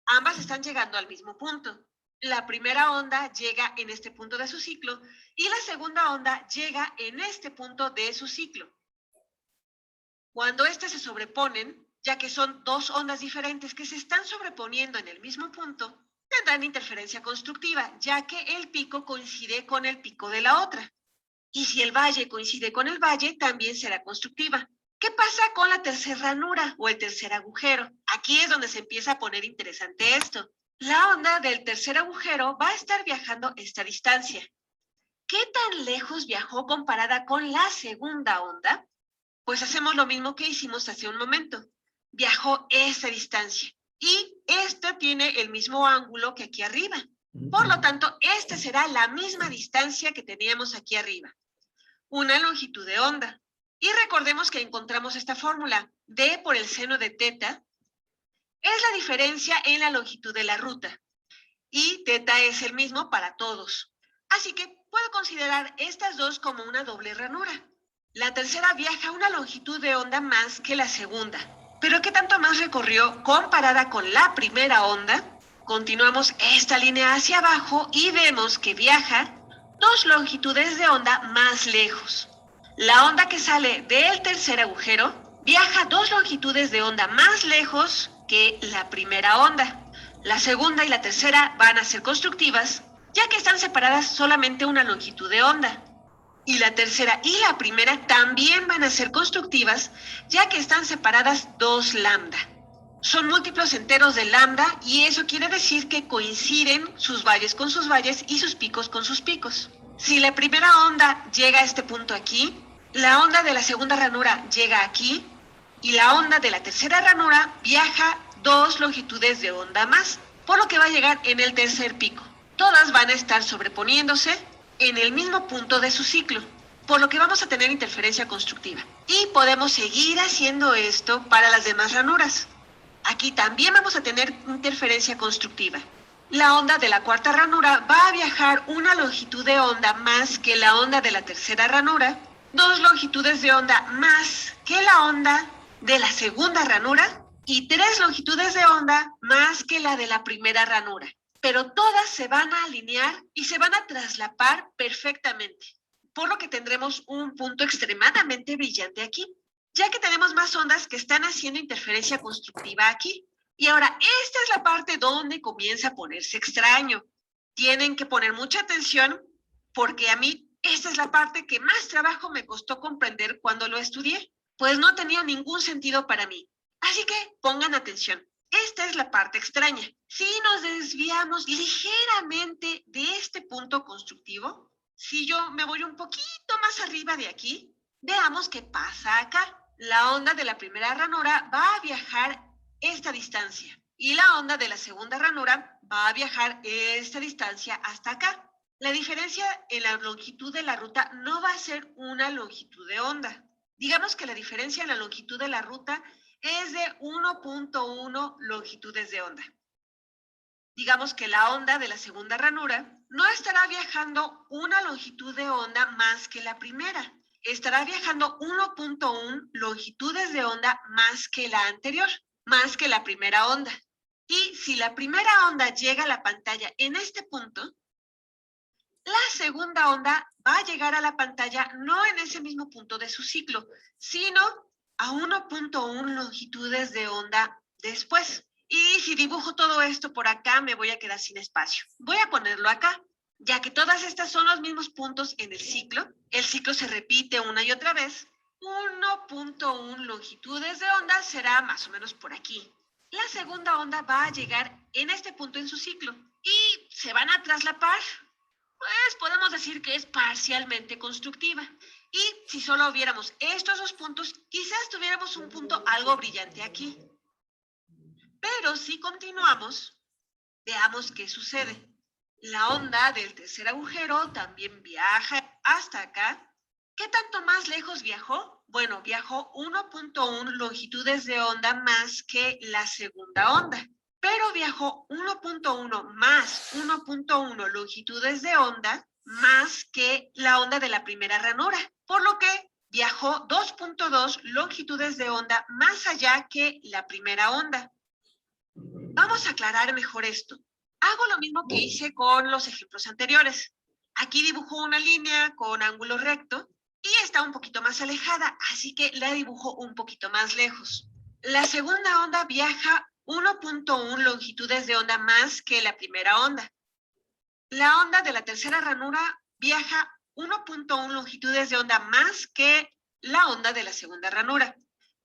Ambas están llegando al mismo punto. La primera onda llega en este punto de su ciclo y la segunda onda llega en este punto de su ciclo. Cuando estas se sobreponen, ya que son dos ondas diferentes que se están sobreponiendo en el mismo punto, tendrán interferencia constructiva, ya que el pico coincide con el pico de la otra. Y si el valle coincide con el valle, también será constructiva. ¿Qué pasa con la tercera ranura o el tercer agujero? Aquí es donde se empieza a poner interesante esto. La onda del tercer agujero va a estar viajando esta distancia. ¿Qué tan lejos viajó comparada con la segunda onda? Pues hacemos lo mismo que hicimos hace un momento. Viajó esta distancia y esta tiene el mismo ángulo que aquí arriba. Por lo tanto, esta será la misma distancia que teníamos aquí arriba. Una longitud de onda. Y recordemos que encontramos esta fórmula. D por el seno de teta es la diferencia en la longitud de la ruta. Y teta es el mismo para todos. Así que puedo considerar estas dos como una doble ranura. La tercera viaja una longitud de onda más que la segunda. ¿Pero qué tanto más recorrió comparada con la primera onda? Continuamos esta línea hacia abajo y vemos que viaja dos longitudes de onda más lejos. La onda que sale del tercer agujero viaja dos longitudes de onda más lejos que la primera onda. La segunda y la tercera van a ser constructivas, ya que están separadas solamente una longitud de onda. Y la tercera y la primera también van a ser constructivas, ya que están separadas 2 lambda. Son múltiplos enteros de lambda y eso quiere decir que coinciden sus valles con sus valles y sus picos con sus picos. Si la primera onda llega a este punto aquí, la onda de la segunda ranura llega aquí y la onda de la tercera ranura viaja 2 longitudes de onda más, por lo que va a llegar en el tercer pico. Todas van a estar sobreponiéndose en el mismo punto de su ciclo, por lo que vamos a tener interferencia constructiva. Y podemos seguir haciendo esto para las demás ranuras. Aquí también vamos a tener interferencia constructiva. La onda de la cuarta ranura va a viajar una longitud de onda más que la onda de la tercera ranura, 2 longitudes de onda más que la onda de la segunda ranura y 3 longitudes de onda más que la de la primera ranura. Pero todas se van a alinear y se van a traslapar perfectamente, por lo que tendremos un punto extremadamente brillante aquí, ya que tenemos más ondas que están haciendo interferencia constructiva aquí. Y ahora, esta es la parte donde comienza a ponerse extraño. Tienen que poner mucha atención porque a mí esta es la parte que más trabajo me costó comprender cuando lo estudié, pues no tenía ningún sentido para mí. Así que pongan atención. Esta es la parte extraña. Si nos desviamos ligeramente de este punto constructivo, si yo me voy un poquito más arriba de aquí, veamos qué pasa acá. La onda de la primera ranura va a viajar esta distancia y la onda de la segunda ranura va a viajar esta distancia hasta acá. La diferencia en la longitud de la ruta no va a ser una longitud de onda. Digamos que la diferencia en la longitud de la ruta es de 1.1 longitudes de onda. Digamos que la onda de la segunda ranura no estará viajando una longitud de onda más que la primera. Estará viajando 1.1 longitudes de onda más que la anterior, más que la primera onda. Y si la primera onda llega a la pantalla en este punto, la segunda onda va a llegar a la pantalla no en ese mismo punto de su ciclo, sino a 1.1 longitudes de onda después. Y si dibujo todo esto por acá, me voy a quedar sin espacio. Voy a ponerlo acá, ya que todas estas son los mismos puntos en el ciclo se repite una y otra vez. 1.1 longitudes de onda será más o menos por aquí. La segunda onda va a llegar en este punto en su ciclo y se van a traslapar. Pues podemos decir que es parcialmente constructiva. Y si solo viéramos estos dos puntos, quizás tuviéramos un punto algo brillante aquí. Pero si continuamos, veamos qué sucede. La onda del tercer agujero también viaja hasta acá. ¿Qué tanto más lejos viajó? Bueno, viajó 1.1 longitudes de onda más que la segunda onda. Pero viajó 1.1 más 1.1 longitudes de onda más que la onda de la primera ranura, por lo que viajó 2.2 longitudes de onda más allá que la primera onda. Vamos a aclarar mejor esto. Hago lo mismo que hice con los ejemplos anteriores. Aquí dibujo una línea con ángulo recto y está un poquito más alejada, así que la dibujo un poquito más lejos. La segunda onda viaja 1.1 longitudes de onda más que la primera onda. La onda de la tercera ranura viaja 1.1 longitudes de onda más que la onda de la segunda ranura,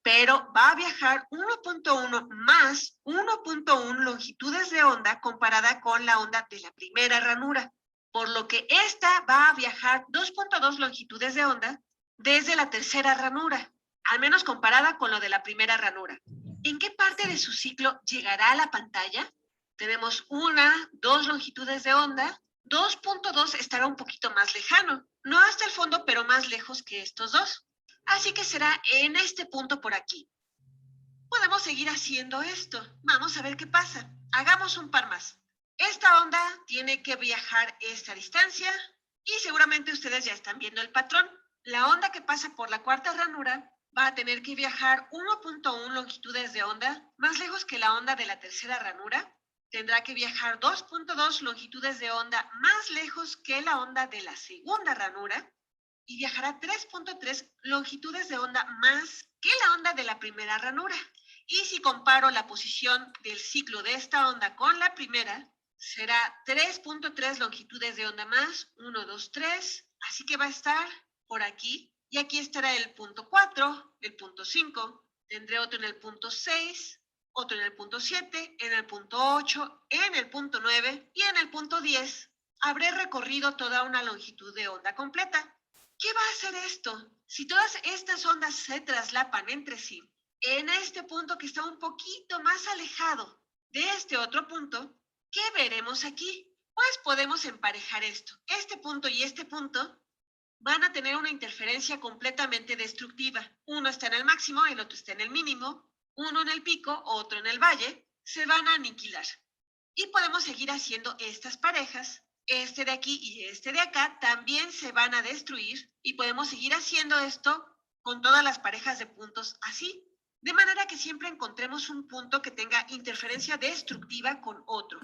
pero va a viajar 1.1 más 1.1 longitudes de onda comparada con la onda de la primera ranura, por lo que esta va a viajar 2.2 longitudes de onda desde la tercera ranura, al menos comparada con lo de la primera ranura. ¿En qué parte de su ciclo llegará a la pantalla? Tenemos 2 longitudes de onda. 2.2 estará un poquito más lejano, no hasta el fondo, pero más lejos que estos dos. Así que será en este punto por aquí. Podemos seguir haciendo esto. Vamos a ver qué pasa. Hagamos un par más. Esta onda tiene que viajar esta distancia y seguramente ustedes ya están viendo el patrón. La onda que pasa por la cuarta ranura va a tener que viajar 1.1 longitudes de onda más lejos que la onda de la tercera ranura. Tendrá que viajar 2.2 longitudes de onda más lejos que la onda de la segunda ranura y viajará 3.3 longitudes de onda más que la onda de la primera ranura. Y si comparo la posición del ciclo de esta onda con la primera, será 3.3 longitudes de onda más, 1, 2, 3, así que va a estar por aquí. Y aquí estará el punto 4, el punto 5, tendré otro en el punto 6, otro en el punto 7, en el punto 8, en el punto 9 y en el punto 10. Habré recorrido toda una longitud de onda completa. ¿Qué va a hacer esto? Si todas estas ondas se traslapan entre sí, en este punto que está un poquito más alejado de este otro punto, ¿qué veremos aquí? Pues podemos emparejar esto. Este punto y este punto van a tener una interferencia completamente destructiva. Uno está en el máximo, el otro está en el mínimo, uno en el pico, otro en el valle, se van a aniquilar. Y podemos seguir haciendo estas parejas. Este de aquí y este de acá también se van a destruir y podemos seguir haciendo esto con todas las parejas de puntos así, de manera que siempre encontremos un punto que tenga interferencia destructiva con otro.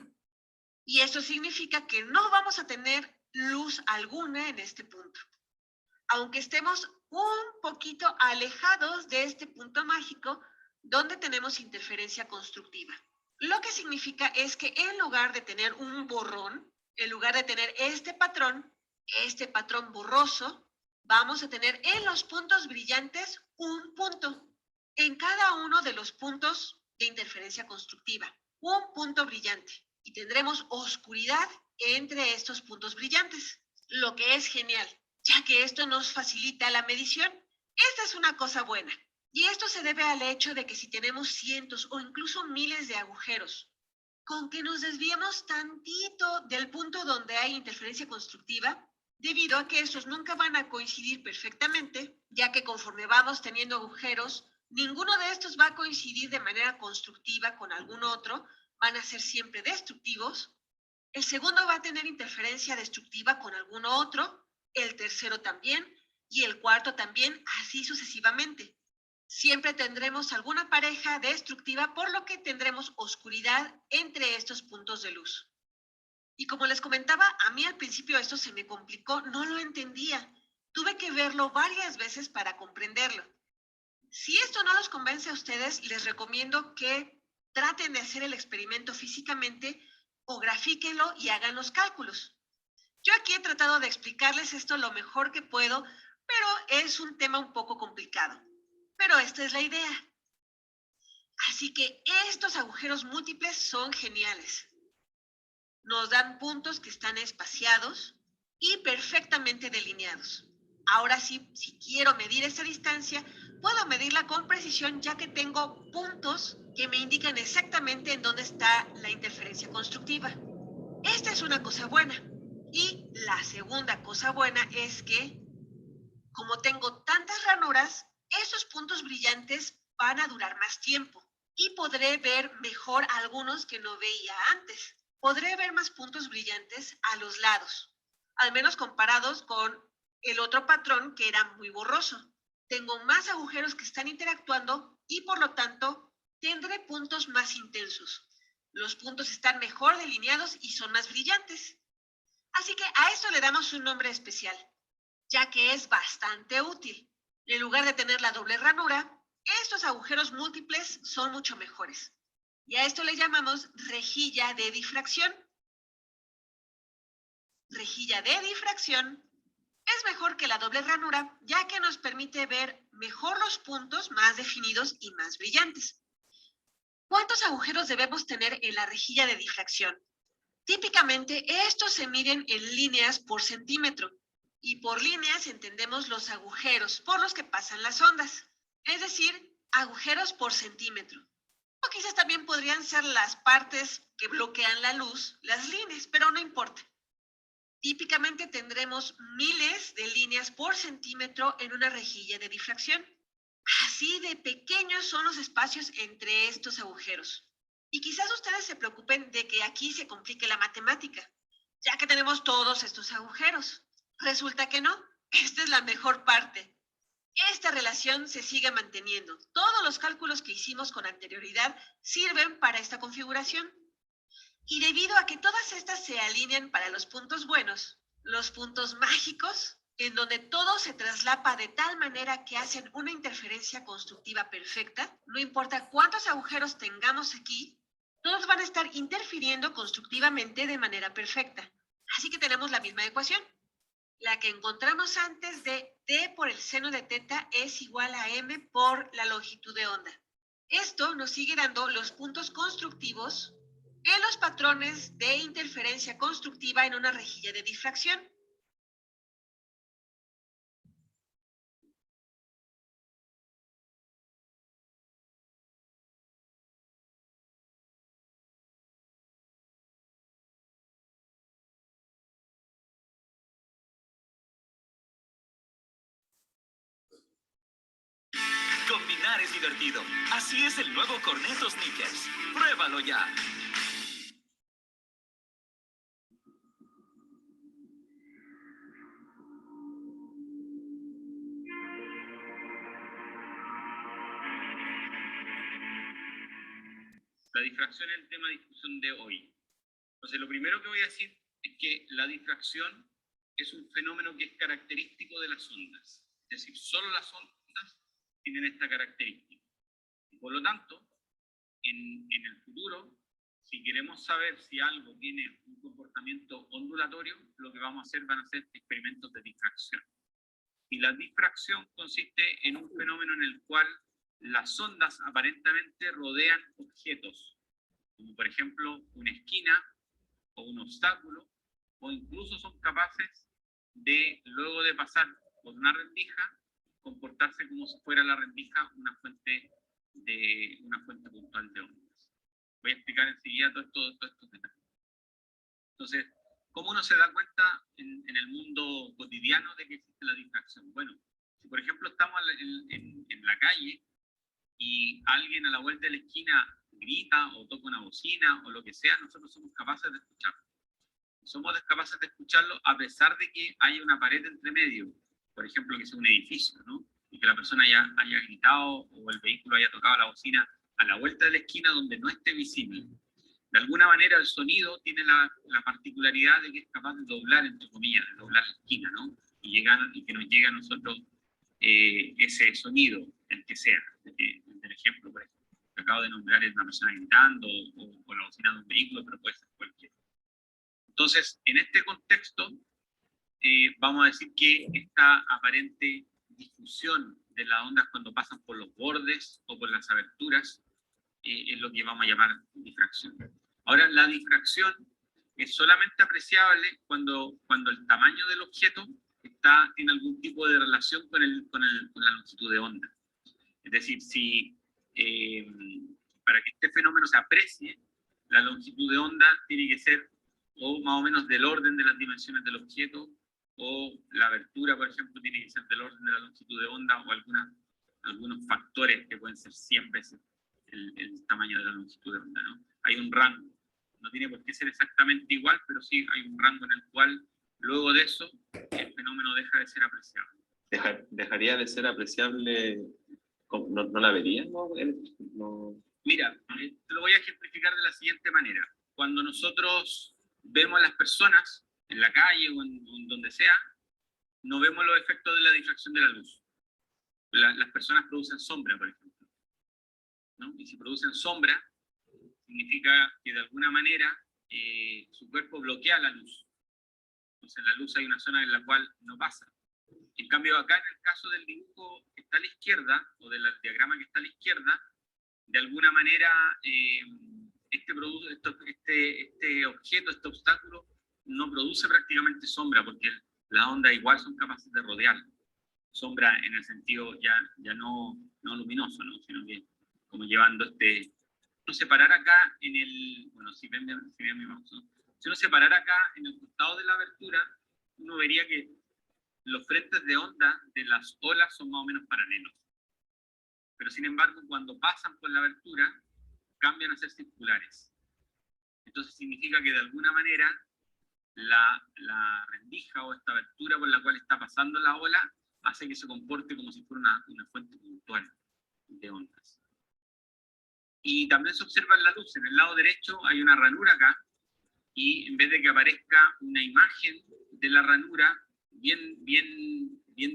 Y eso significa que no vamos a tener luz alguna en este punto, aunque estemos un poquito alejados de este punto mágico donde tenemos interferencia constructiva. Lo que significa es que en lugar de tener un borrón, en lugar de tener este patrón borroso, vamos a tener en los puntos brillantes un punto. En cada uno de los puntos de interferencia constructiva, un punto brillante. Y tendremos oscuridad entre estos puntos brillantes, lo que es genial, ya que esto nos facilita la medición. Esta es una cosa buena. Y esto se debe al hecho de que si tenemos cientos o incluso miles de agujeros, con que nos desviemos tantito del punto donde hay interferencia constructiva, debido a que estos nunca van a coincidir perfectamente, ya que conforme vamos teniendo agujeros, ninguno de estos va a coincidir de manera constructiva con algún otro, van a ser siempre destructivos, el segundo va a tener interferencia destructiva con alguno otro, el tercero también, y el cuarto también, así sucesivamente. Siempre tendremos alguna pareja destructiva, por lo que tendremos oscuridad entre estos puntos de luz. Y como les comentaba, a mí al principio esto se me complicó, no lo entendía. Tuve que verlo varias veces para comprenderlo. Si esto no los convence a ustedes, les recomiendo que traten de hacer el experimento físicamente o grafíquenlo y hagan los cálculos. Yo aquí he tratado de explicarles esto lo mejor que puedo, pero es un tema un poco complicado. Pero esta es la idea. Así que estos agujeros múltiples son geniales. Nos dan puntos que están espaciados y perfectamente delineados. Ahora sí, si quiero medir esta distancia, puedo medirla con precisión ya que tengo puntos que me indican exactamente en dónde está la interferencia constructiva. Esta es una cosa buena. Y la segunda cosa buena es que, como tengo tantas ranuras, esos puntos brillantes van a durar más tiempo y podré ver mejor algunos que no veía antes. Podré ver más puntos brillantes a los lados, al menos comparados con el otro patrón que era muy borroso. Tengo más agujeros que están interactuando y por lo tanto tendré puntos más intensos. Los puntos están mejor delineados y son más brillantes. Así que a esto le damos un nombre especial, ya que es bastante útil. En lugar de tener la doble ranura, estos agujeros múltiples son mucho mejores. Y a esto le llamamos rejilla de difracción. Rejilla de difracción es mejor que la doble ranura, ya que nos permite ver mejor los puntos más definidos y más brillantes. ¿Cuántos agujeros debemos tener en la rejilla de difracción? Típicamente, estos se miden en líneas por centímetro. Y por líneas entendemos los agujeros por los que pasan las ondas. Es decir, agujeros por centímetro. O quizás también podrían ser las partes que bloquean la luz, las líneas, pero no importa. Típicamente tendremos miles de líneas por centímetro en una rejilla de difracción. Así de pequeños son los espacios entre estos agujeros. Y quizás ustedes se preocupen de que aquí se complique la matemática, ya que tenemos todos estos agujeros. Resulta que no, esta es la mejor parte. Esta relación se sigue manteniendo. Todos los cálculos que hicimos con anterioridad sirven para esta configuración. Y debido a que todas estas se alinean para los puntos buenos, los puntos mágicos, en donde todo se traslapa de tal manera que hacen una interferencia constructiva perfecta, no importa cuántos agujeros tengamos aquí, todos van a estar interfiriendo constructivamente de manera perfecta. Así que tenemos la misma ecuación. La que encontramos antes de d por el seno de teta es igual a m por la longitud de onda. Esto nos sigue dando los puntos constructivos en los patrones de interferencia constructiva en una rejilla de difracción. Combinar es divertido. Así es el nuevo Cornetto Snickers. ¡Pruébalo ya! La difracción es el tema de discusión de hoy. Entonces, lo primero que voy a decir es que la difracción es un fenómeno que es característico de las ondas. Es decir, solo las ondas tienen esta característica. Y por lo tanto, en el futuro, si queremos saber si algo tiene un comportamiento ondulatorio, lo que vamos a hacer van a ser experimentos de difracción. Y la difracción consiste en un fenómeno en el cual las ondas aparentemente rodean objetos, como por ejemplo una esquina o un obstáculo, o incluso son capaces de, luego de pasar por una rendija, comportarse como si fuera la rendija una fuente puntual de ondas. Voy a explicar enseguida todos estos detalles. Entonces, ¿cómo uno se da cuenta en el mundo cotidiano de que existe la difracción? Bueno, si por ejemplo estamos en la calle y alguien a la vuelta de la esquina grita o toca una bocina o lo que sea, nosotros somos capaces de escucharlo. Somos capaces de escucharlo a pesar de que haya una pared entre medio, por ejemplo, que sea un edificio, ¿no? Y que la persona haya gritado o el vehículo haya tocado la bocina a la vuelta de la esquina donde no esté visible. De alguna manera el sonido tiene la particularidad de que es capaz de doblar, entre comillas, de doblar la esquina, ¿no? Y que nos llegue a nosotros ese sonido, el que sea. El ejemplo, por ejemplo, que acabo de nombrar es una persona gritando o la bocina de un vehículo, pero puede ser cualquiera. Entonces, en este contexto, vamos a decir que esta aparente difusión de las ondas cuando pasan por los bordes o por las aberturas es lo que vamos a llamar difracción. Ahora, la difracción es solamente apreciable cuando el tamaño del objeto tiene algún tipo de relación con la longitud de onda. Es decir, si para que este fenómeno se aprecie, la longitud de onda tiene que ser o más o menos del orden de las dimensiones del objeto, o la abertura, por ejemplo, tiene que ser del orden de la longitud de onda, o algunos factores que pueden ser 100 veces el tamaño de la longitud de onda, ¿no? Hay un rango. No tiene por qué ser exactamente igual, pero sí hay un rango en el cual, luego de eso, el fenómeno deja de ser apreciable. ¿Dejaría de ser apreciable? ¿No la verían? No. Mira, te lo voy a ejemplificar de la siguiente manera. Cuando nosotros vemos a las personas en la calle o en donde sea, no vemos los efectos de la difracción de la luz. Las personas producen sombra, por ejemplo, ¿no? Y si producen sombra, significa que de alguna manera su cuerpo bloquea la luz. Entonces en la luz hay una zona en la cual no pasa. En cambio acá, en el caso del dibujo que está a la izquierda, o del diagrama que está a la izquierda, de alguna manera este objeto, este obstáculo, no produce prácticamente sombra, porque las ondas igual son capaces de rodear. Sombra en el sentido ya no luminoso, ¿no? Sino que como llevando uno separar acá en el, bueno, si ven mi mouse, ¿no? Si uno separar acá en el costado de la abertura, uno vería que los frentes de onda de las olas son más o menos paralelos. Pero sin embargo, cuando pasan por la abertura, cambian a ser circulares. Entonces significa que de alguna manera la rendija o esta abertura por la cual está pasando la ola hace que se comporte como si fuera una fuente puntual de ondas. Y también se observa en la luz. En el lado derecho hay una ranura acá, y en vez de que aparezca una imagen de la ranura bien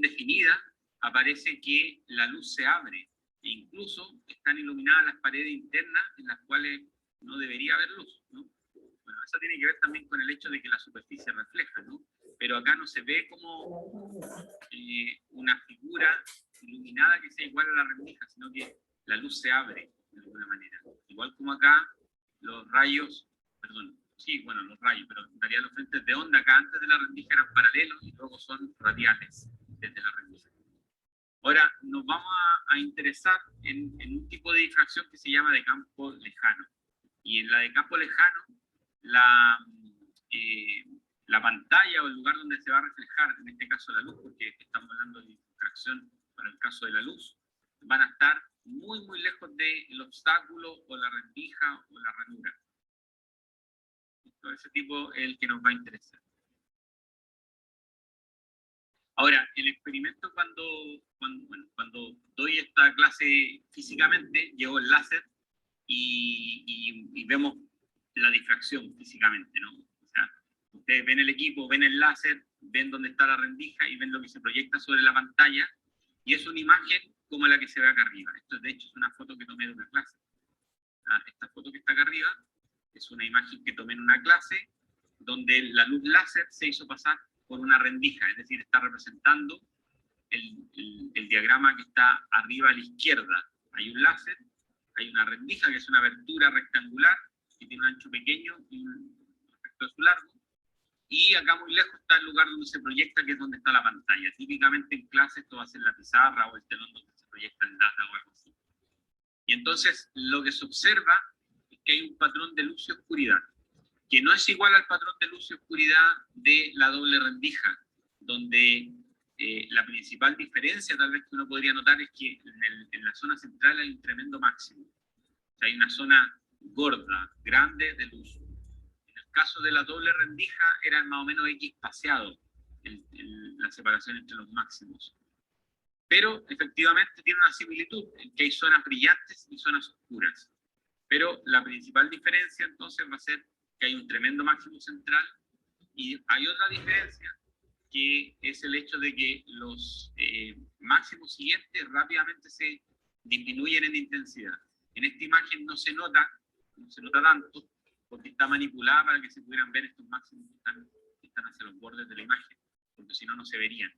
definida, aparece que la luz se abre, e incluso están iluminadas las paredes internas en las cuales no debería haber luz, ¿no? Bueno, eso tiene que ver también con el hecho de que la superficie refleja, ¿no? Pero acá no se ve como una figura iluminada que sea igual a la rendija, sino que la luz se abre de alguna manera. Igual como acá los rayos, los rayos, pero en realidad los frentes de onda acá antes de la rendija eran paralelos y luego son radiales desde la rendija. Ahora nos vamos a interesar en un tipo de difracción que se llama de campo lejano. Y en la de campo lejano, la pantalla o el lugar donde se va a reflejar, en este caso la luz, porque estamos hablando de difracción para el caso de la luz, van a estar muy, muy lejos del obstáculo o la rendija o la ranura. Todo ese tipo es el que nos va a interesar. Ahora, el experimento cuando doy esta clase físicamente, llevo el láser y vemos la difracción físicamente, ¿no? O sea, ustedes ven el equipo, ven el láser, ven dónde está la rendija y ven lo que se proyecta sobre la pantalla, y es una imagen como la que se ve acá arriba. Esto de hecho es una foto que tomé de una clase. Esta foto que está acá arriba es una imagen que tomé en una clase donde la luz láser se hizo pasar por una rendija, es decir, está representando el diagrama que está arriba a la izquierda. Hay un láser, hay una rendija que es una abertura rectangular que tiene un ancho pequeño y respecto a su largo, y acá muy lejos está el lugar donde se proyecta, que es donde está la pantalla. Típicamente en clase esto va a ser la pizarra o el telón donde se proyecta el data o algo así. Y entonces lo que se observa es que hay un patrón de luz y oscuridad, que no es igual al patrón de luz y oscuridad de la doble rendija, donde la principal diferencia tal vez que uno podría notar es que en la zona central hay un tremendo máximo. sea, hay una zona gorda, grande de luz. En el caso de la doble rendija, era más o menos X espaciado la separación entre los máximos. Pero efectivamente tiene una similitud en que hay zonas brillantes y zonas oscuras. Pero la principal diferencia entonces va a ser que hay un tremendo máximo central y hay otra diferencia que es el hecho de que los máximos siguientes rápidamente se disminuyen en intensidad. En esta imagen no se nota tanto porque está manipulada para que se pudieran ver estos máximos que están hacia los bordes de la imagen, porque si no, no se verían.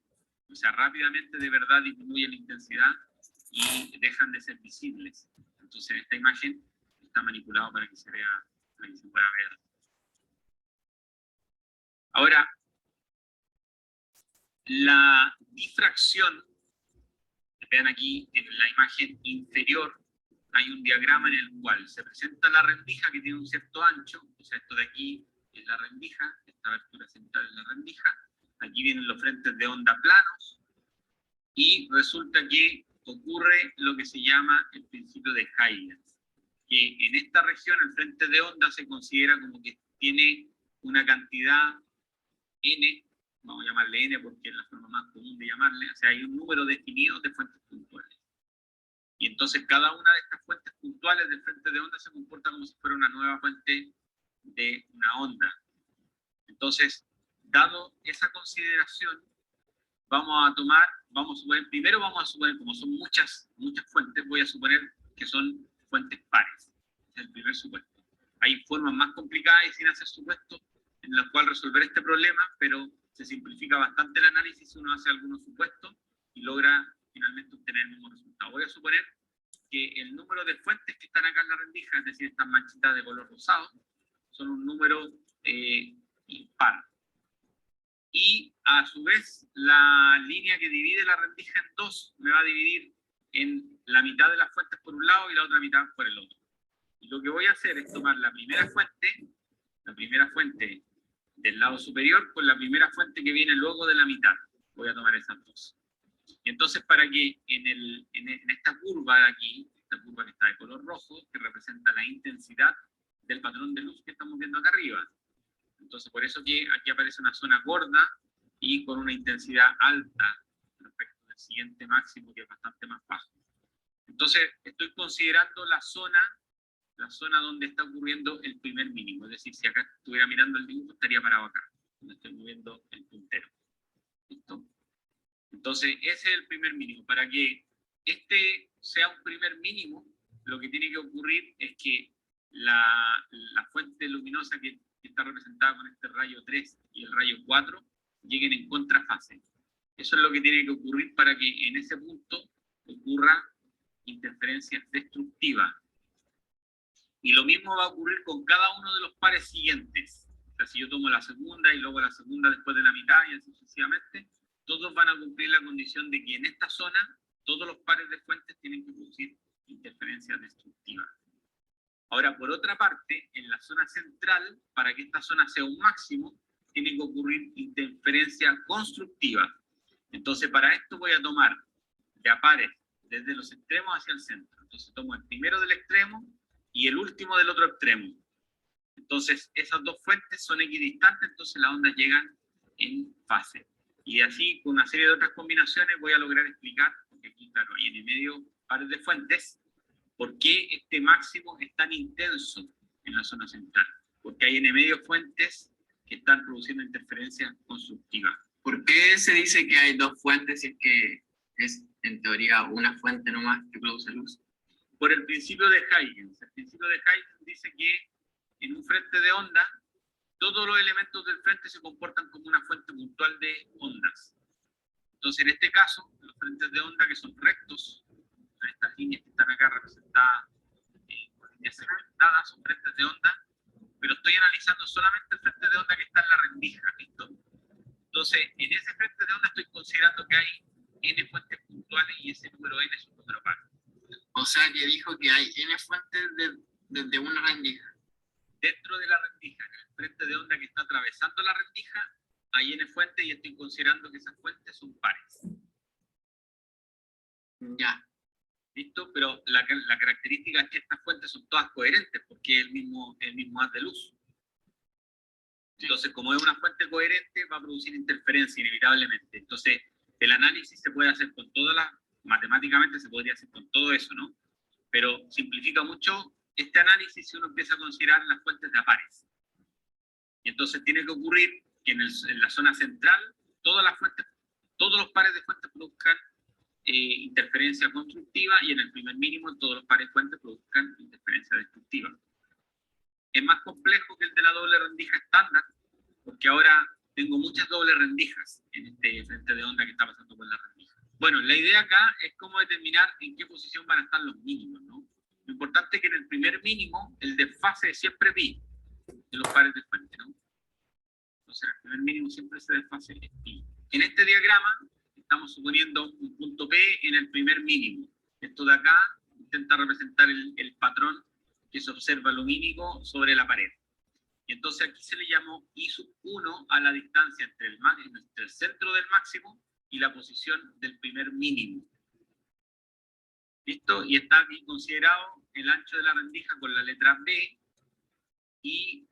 O sea, rápidamente de verdad disminuye la intensidad y dejan de ser visibles. Entonces, esta imagen está manipulada para que se vea, para que se pueda ver. Ahora, la difracción, vean aquí en la imagen inferior, hay un diagrama en el cual se presenta la rendija que tiene un cierto ancho, o sea, esto de aquí es la rendija, esta abertura central es la rendija, aquí vienen los frentes de onda planos, y resulta que ocurre lo que se llama el principio de Huygens, que en esta región el frente de onda se considera como que tiene una cantidad n, vamos a llamarle n porque es la forma más común de llamarle, o sea, hay un número definido de fuentes puntuales. Y entonces cada una de estas fuentes puntuales del frente de onda se comporta como si fuera una nueva fuente de una onda. Entonces, dado esa consideración, vamos a suponer, primero vamos a suponer, como son muchas fuentes, voy a suponer que son fuentes pares. Ese es el primer supuesto. Hay formas más complicadas y sin hacer supuestos en las cuales resolver este problema, pero se simplifica bastante el análisis si uno hace algunos supuestos y logra finalmente obtener el mismo resultado. Voy a suponer que el número de fuentes que están acá en la rendija, es decir, estas manchitas de color rosado, son un número impar. Y a su vez, la línea que divide la rendija en dos me va a dividir en la mitad de las fuentes por un lado y la otra mitad por el otro. Y lo que voy a hacer es tomar la primera fuente del lado superior con la primera fuente que viene luego de la mitad. Voy a tomar esas dos. Y entonces, para que en esta curva de aquí, esta curva que está de color rojo, que representa la intensidad del patrón de luz que estamos viendo acá arriba. Entonces, por eso que aquí aparece una zona gorda y con una intensidad alta respecto del siguiente máximo, que es bastante más bajo. Entonces, estoy considerando la zona donde está ocurriendo el primer mínimo. Es decir, si acá estuviera mirando el dibujo, estaría parado acá, donde estoy moviendo el puntero. ¿Listo? Entonces, ese es el primer mínimo. Para que este sea un primer mínimo, lo que tiene que ocurrir es que la fuente luminosa que está representada con este rayo 3 y el rayo 4 lleguen en contrafase. Eso es lo que tiene que ocurrir para que en ese punto ocurra interferencia destructiva. Y lo mismo va a ocurrir con cada uno de los pares siguientes. O sea, si yo tomo la segunda y luego la segunda después de la mitad y así sucesivamente, todos van a cumplir la condición de que en esta zona todos los pares de fuentes tienen que producir interferencia destructiva. Ahora, por otra parte, en la zona central, para que esta zona sea un máximo, tiene que ocurrir interferencia constructiva. Entonces, para esto voy a tomar de a pares desde los extremos hacia el centro. Entonces, tomo el primero del extremo y el último del otro extremo. Entonces, esas dos fuentes son equidistantes, entonces las ondas llegan en fase. Y así, con una serie de otras combinaciones, voy a lograr explicar, porque aquí, claro, hay en medio pares de fuentes, por qué este máximo es tan intenso en la zona central. Porque hay en medio fuentes que están produciendo interferencia constructiva. ¿Por qué se dice que hay dos fuentes si es que es, en teoría, una fuente nomás que produce luz? Por el principio de Huygens. El principio de Huygens dice que en un frente de onda, todos los elementos del frente se comportan como una fuente puntual de ondas. Entonces, en este caso, los frentes de onda que son rectos, estas líneas que están acá representadas por líneas segmentadas, son frentes de onda, pero estoy analizando solamente el frente de onda que está en la rendija, ¿listo? Entonces, en ese frente de onda estoy considerando que hay n fuentes puntuales y ese número n es un número par. O sea que dijo que hay n fuentes desde una rendija. Dentro de la rendija, en el frente de onda que está atravesando la rendija, hay n fuentes y estoy considerando que esas fuentes son pares. Ya. ¿Listo? Pero la característica es que estas fuentes son todas coherentes, porque es el mismo haz de luz. Entonces, como es una fuente coherente, va a producir interferencia inevitablemente. Entonces, el análisis se puede hacer con todas las, matemáticamente se podría hacer con todo eso, ¿no? Pero simplifica mucho este análisis si uno empieza a considerar las fuentes de a pares. Y entonces tiene que ocurrir que en la zona central, todas las fuentes, todos los pares de fuentes produzcan interferencia constructiva, y en el primer mínimo todos los pares de fuentes produzcan interferencia destructiva. Es más complejo que el de la doble rendija estándar, porque ahora tengo muchas dobles rendijas en este frente de onda que está pasando por la rendija. Bueno, la idea acá es cómo determinar en qué posición van a estar los mínimos, ¿no? Lo importante es que en el primer mínimo el desfase es siempre pi de los pares de fuente, ¿no? Entonces, el primer mínimo siempre ese desfase es pi. En este diagrama estamos suponiendo un punto P en el primer mínimo. Esto de acá intenta representar el patrón que se observa lumínico sobre la pared. Y entonces aquí se le llamó I1 a la distancia entre el centro del máximo y la posición del primer mínimo. ¿Listo? Y está aquí considerado el ancho de la rendija con la letra B. Y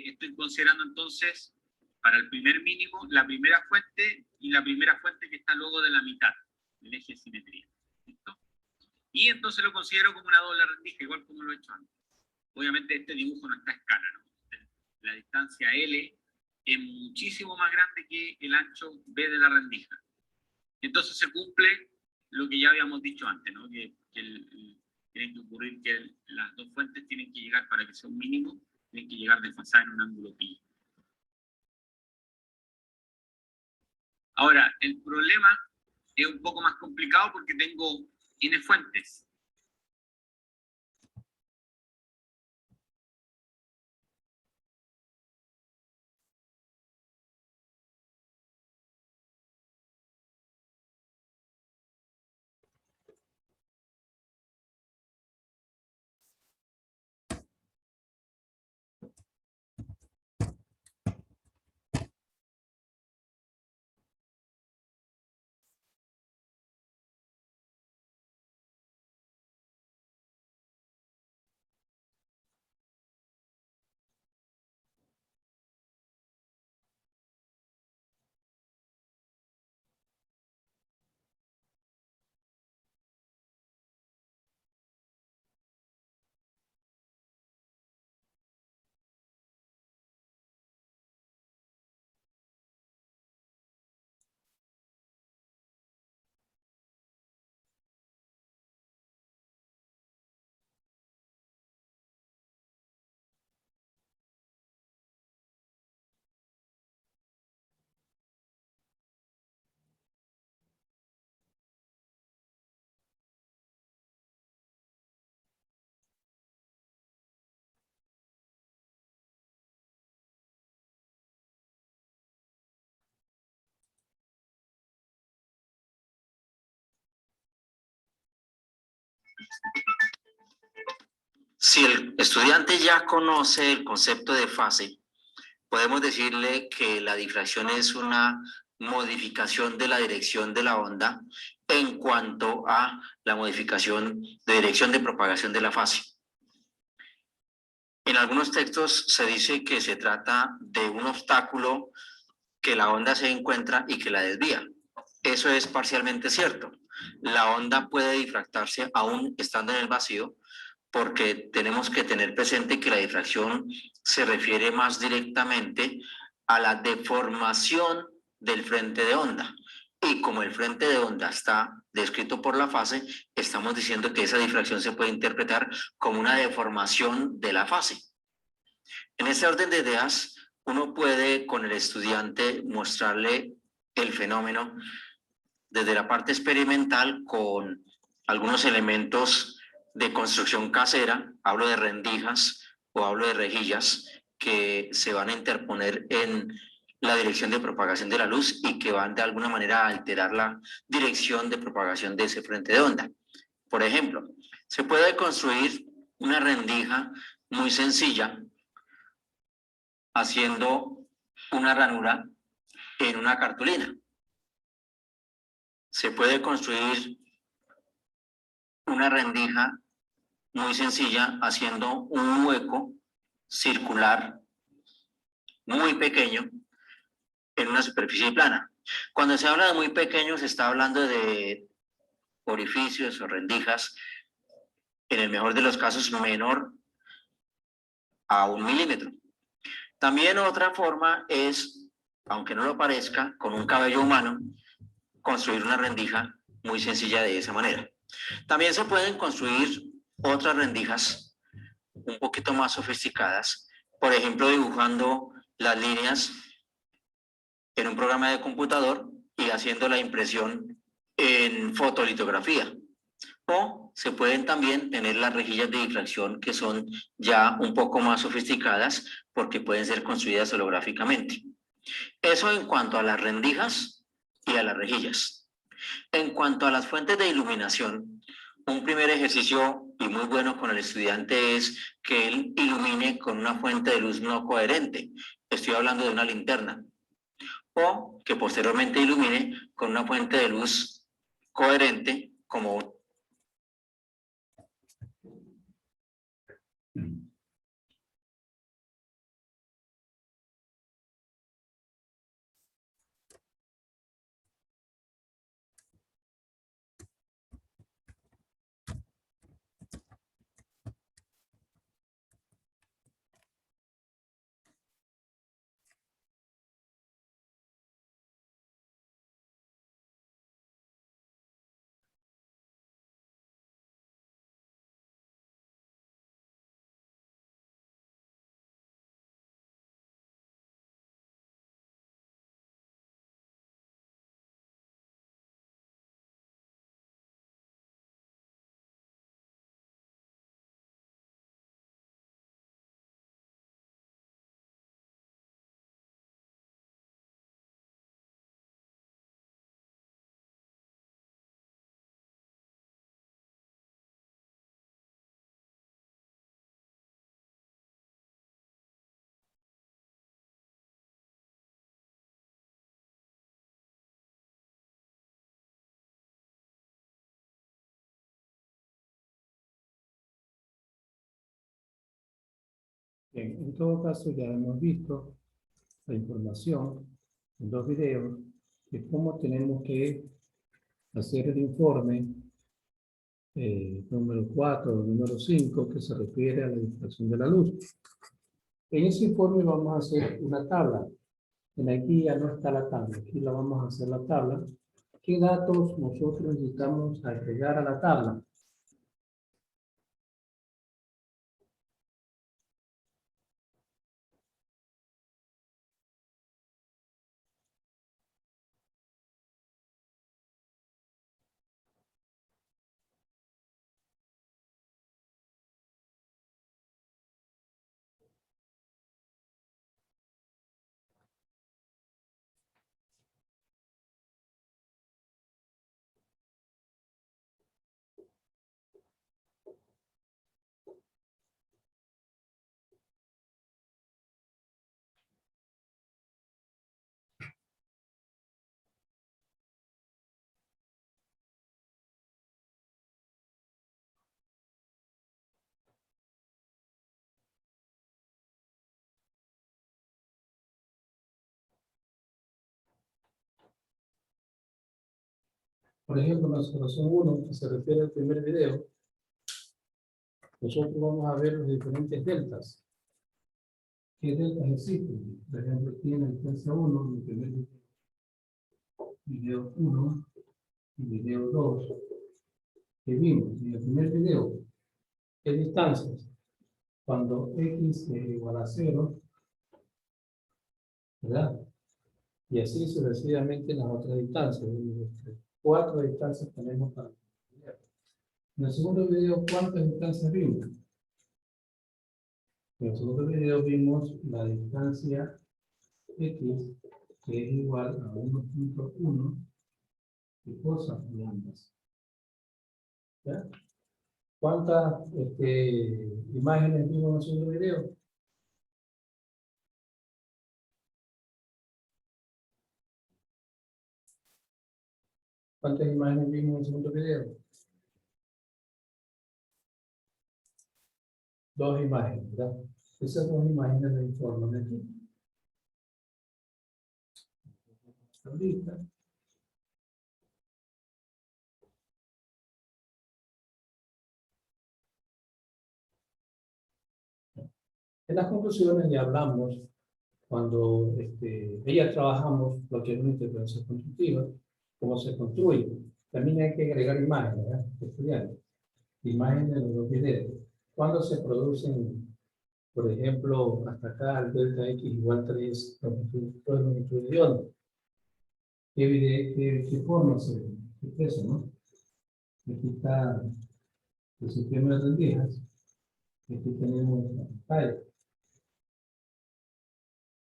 estoy considerando entonces para el primer mínimo la primera fuente y la primera fuente que está luego de la mitad del eje de simetría. ¿Listo? Y entonces lo considero como una doble rendija, igual como lo he hecho antes. Obviamente este dibujo no está a escala, ¿no? La distancia L es muchísimo más grande que el ancho B de la rendija. Entonces se cumple lo que ya habíamos dicho antes, ¿no? Que tiene que ocurrir que las dos fuentes tienen que llegar, para que sea un mínimo, tienen que llegar desfasadas en un ángulo pi. Ahora, el problema es un poco más complicado porque tengo n fuentes. Si el estudiante ya conoce el concepto de fase, podemos decirle que la difracción es una modificación de la dirección de la onda en cuanto a la modificación de dirección de propagación de la fase. En algunos textos se dice que se trata de un obstáculo que la onda se encuentra y que la desvía. Eso es parcialmente cierto. La onda puede difractarse aún estando en el vacío, porque tenemos que tener presente que la difracción se refiere más directamente a la deformación del frente de onda. Y como el frente de onda está descrito por la fase, estamos diciendo que esa difracción se puede interpretar como una deformación de la fase. En ese orden de ideas, uno puede con el estudiante mostrarle el fenómeno desde la parte experimental con algunos elementos de construcción casera, hablo de rendijas o hablo de rejillas que se van a interponer en la dirección de propagación de la luz y que van de alguna manera a alterar la dirección de propagación de ese frente de onda. Por ejemplo, se puede construir una rendija muy sencilla haciendo una ranura en una cartulina. Se puede construir una rendija muy sencilla haciendo un hueco circular muy pequeño en una superficie plana. Cuando se habla de muy pequeño, se está hablando de orificios o rendijas, en el mejor de los casos, menor a 1 milímetro. También otra forma es, aunque no lo parezca, con un cabello humano, construir una rendija muy sencilla de esa manera. También se pueden construir otras rendijas un poquito más sofisticadas, por ejemplo, dibujando las líneas en un programa de computador y haciendo la impresión en fotolitografía. O se pueden también tener las rejillas de difracción que son ya un poco más sofisticadas porque pueden ser construidas holográficamente. Eso en cuanto a las rendijas y a las rejillas. En cuanto a las fuentes de iluminación, un primer ejercicio y muy bueno con el estudiante es que él ilumine con una fuente de luz no coherente. Estoy hablando de una linterna. O que posteriormente ilumine con una fuente de luz coherente como Bien, en todo caso ya hemos visto la información en 2 videos de cómo tenemos que hacer el informe número 4 o número 5 que se refiere a la difracción de la luz. En ese informe vamos a hacer una tabla. En la guía no está la tabla, aquí la vamos a hacer la tabla. ¿Qué datos nosotros necesitamos agregar a la tabla? Por ejemplo, en la observación 1, que se refiere al primer video, nosotros vamos a ver los diferentes deltas. ¿Qué deltas existen? Por ejemplo, aquí en la distancia 1, el primer video 1 y video 2, que vimos en el primer video, ¿qué distancias? Cuando x es igual a 0, ¿verdad? Y así sucesivamente en las otras distancias. 4 distancias tenemos para ver. En el segundo video, ¿cuántas distancias vimos? En el segundo video vimos la distancia x, que es igual a 1.1 de cosas blancas. ¿Ya? ¿Cuántas imágenes vimos en el segundo video? ¿Cuántas imágenes vimos en el segundo video? dos imágenes, ¿verdad? Esas dos imágenes me informan aquí. Ahorita. En las conclusiones ya hablamos cuando ya trabajamos lo que es una intervención constructiva, cómo se construye. También hay que agregar imágenes, ¿verdad? Estudiantes. Imágenes de los videos. Cuando se producen, por ejemplo, hasta acá el delta X igual 3 longitud de onda. ¿Qué forma se expresa, no? Aquí está el sistema de rendijas. Aquí tenemos la pantalla.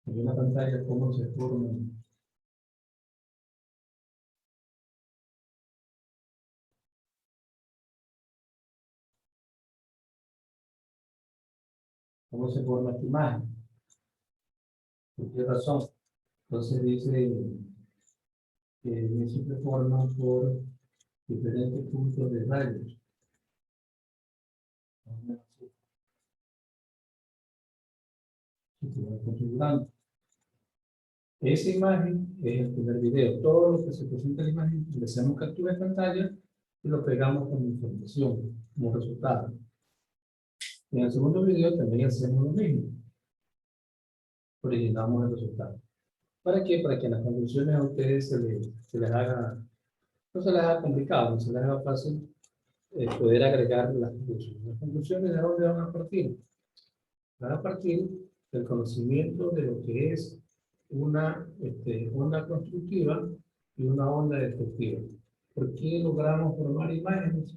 En la pantalla, cómo se forma. ¿Cómo se forma esta imagen? ¿Por qué razón? Entonces dice que se forma por diferentes puntos de rayos. Se va configurando. Esa imagen es el primer video. Todo lo que se presenta en la imagen, le hacemos captura de pantalla y lo pegamos con información como resultado. En el segundo video también hacemos lo mismo. Originamos el resultado. ¿Para qué? Para que en las conclusiones a ustedes se les haga, no se les haga complicado, no se les haga fácil poder agregar las conclusiones. Las conclusiones, ¿de dónde van a partir? Van a partir del conocimiento de lo que es una onda constructiva y una onda destructiva. ¿Por qué logramos formar imágenes?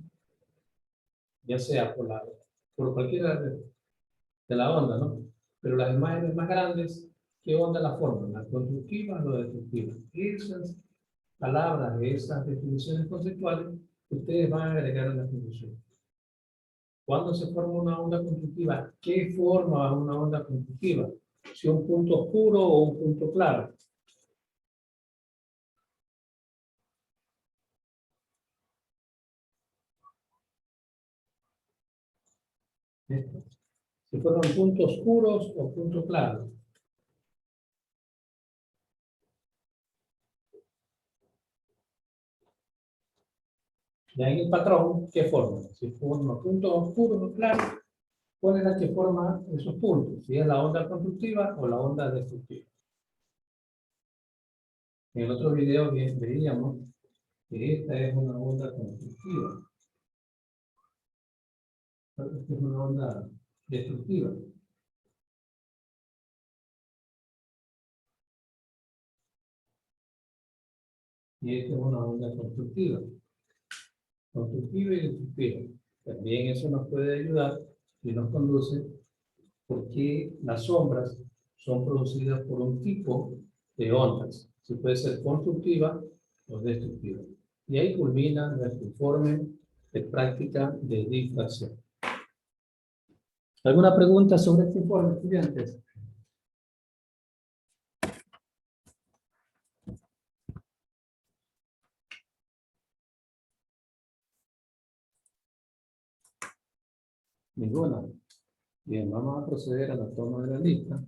Ya sea por cualquiera de la onda, ¿no? Pero las imágenes más grandes, ¿qué onda la forman? ¿La constructiva o la destructiva? Esas palabras, esas definiciones conceptuales, ustedes van a agregar en la conclusión. ¿Cuándo se forma una onda constructiva? ¿Qué forma una onda constructiva? Si un punto oscuro o un punto claro. Si fueron puntos oscuros o puntos claros. Ya en el patrón, ¿qué forma? Si forma puntos oscuros o claros, ¿cuál es la que forma esos puntos? Si es la onda constructiva o la onda destructiva. En el otro video veíamos que esta es una onda constructiva. Esta es una onda destructiva. Y esta es una onda constructiva. Constructiva y destructiva. También eso nos puede ayudar y nos conduce porque las sombras son producidas por un tipo de ondas. Si puede ser constructiva o destructiva. Y ahí culmina nuestro informe de práctica de difracción. ¿Alguna pregunta sobre este informe, estudiantes? Ninguna. Bien, vamos a proceder a la toma de la lista.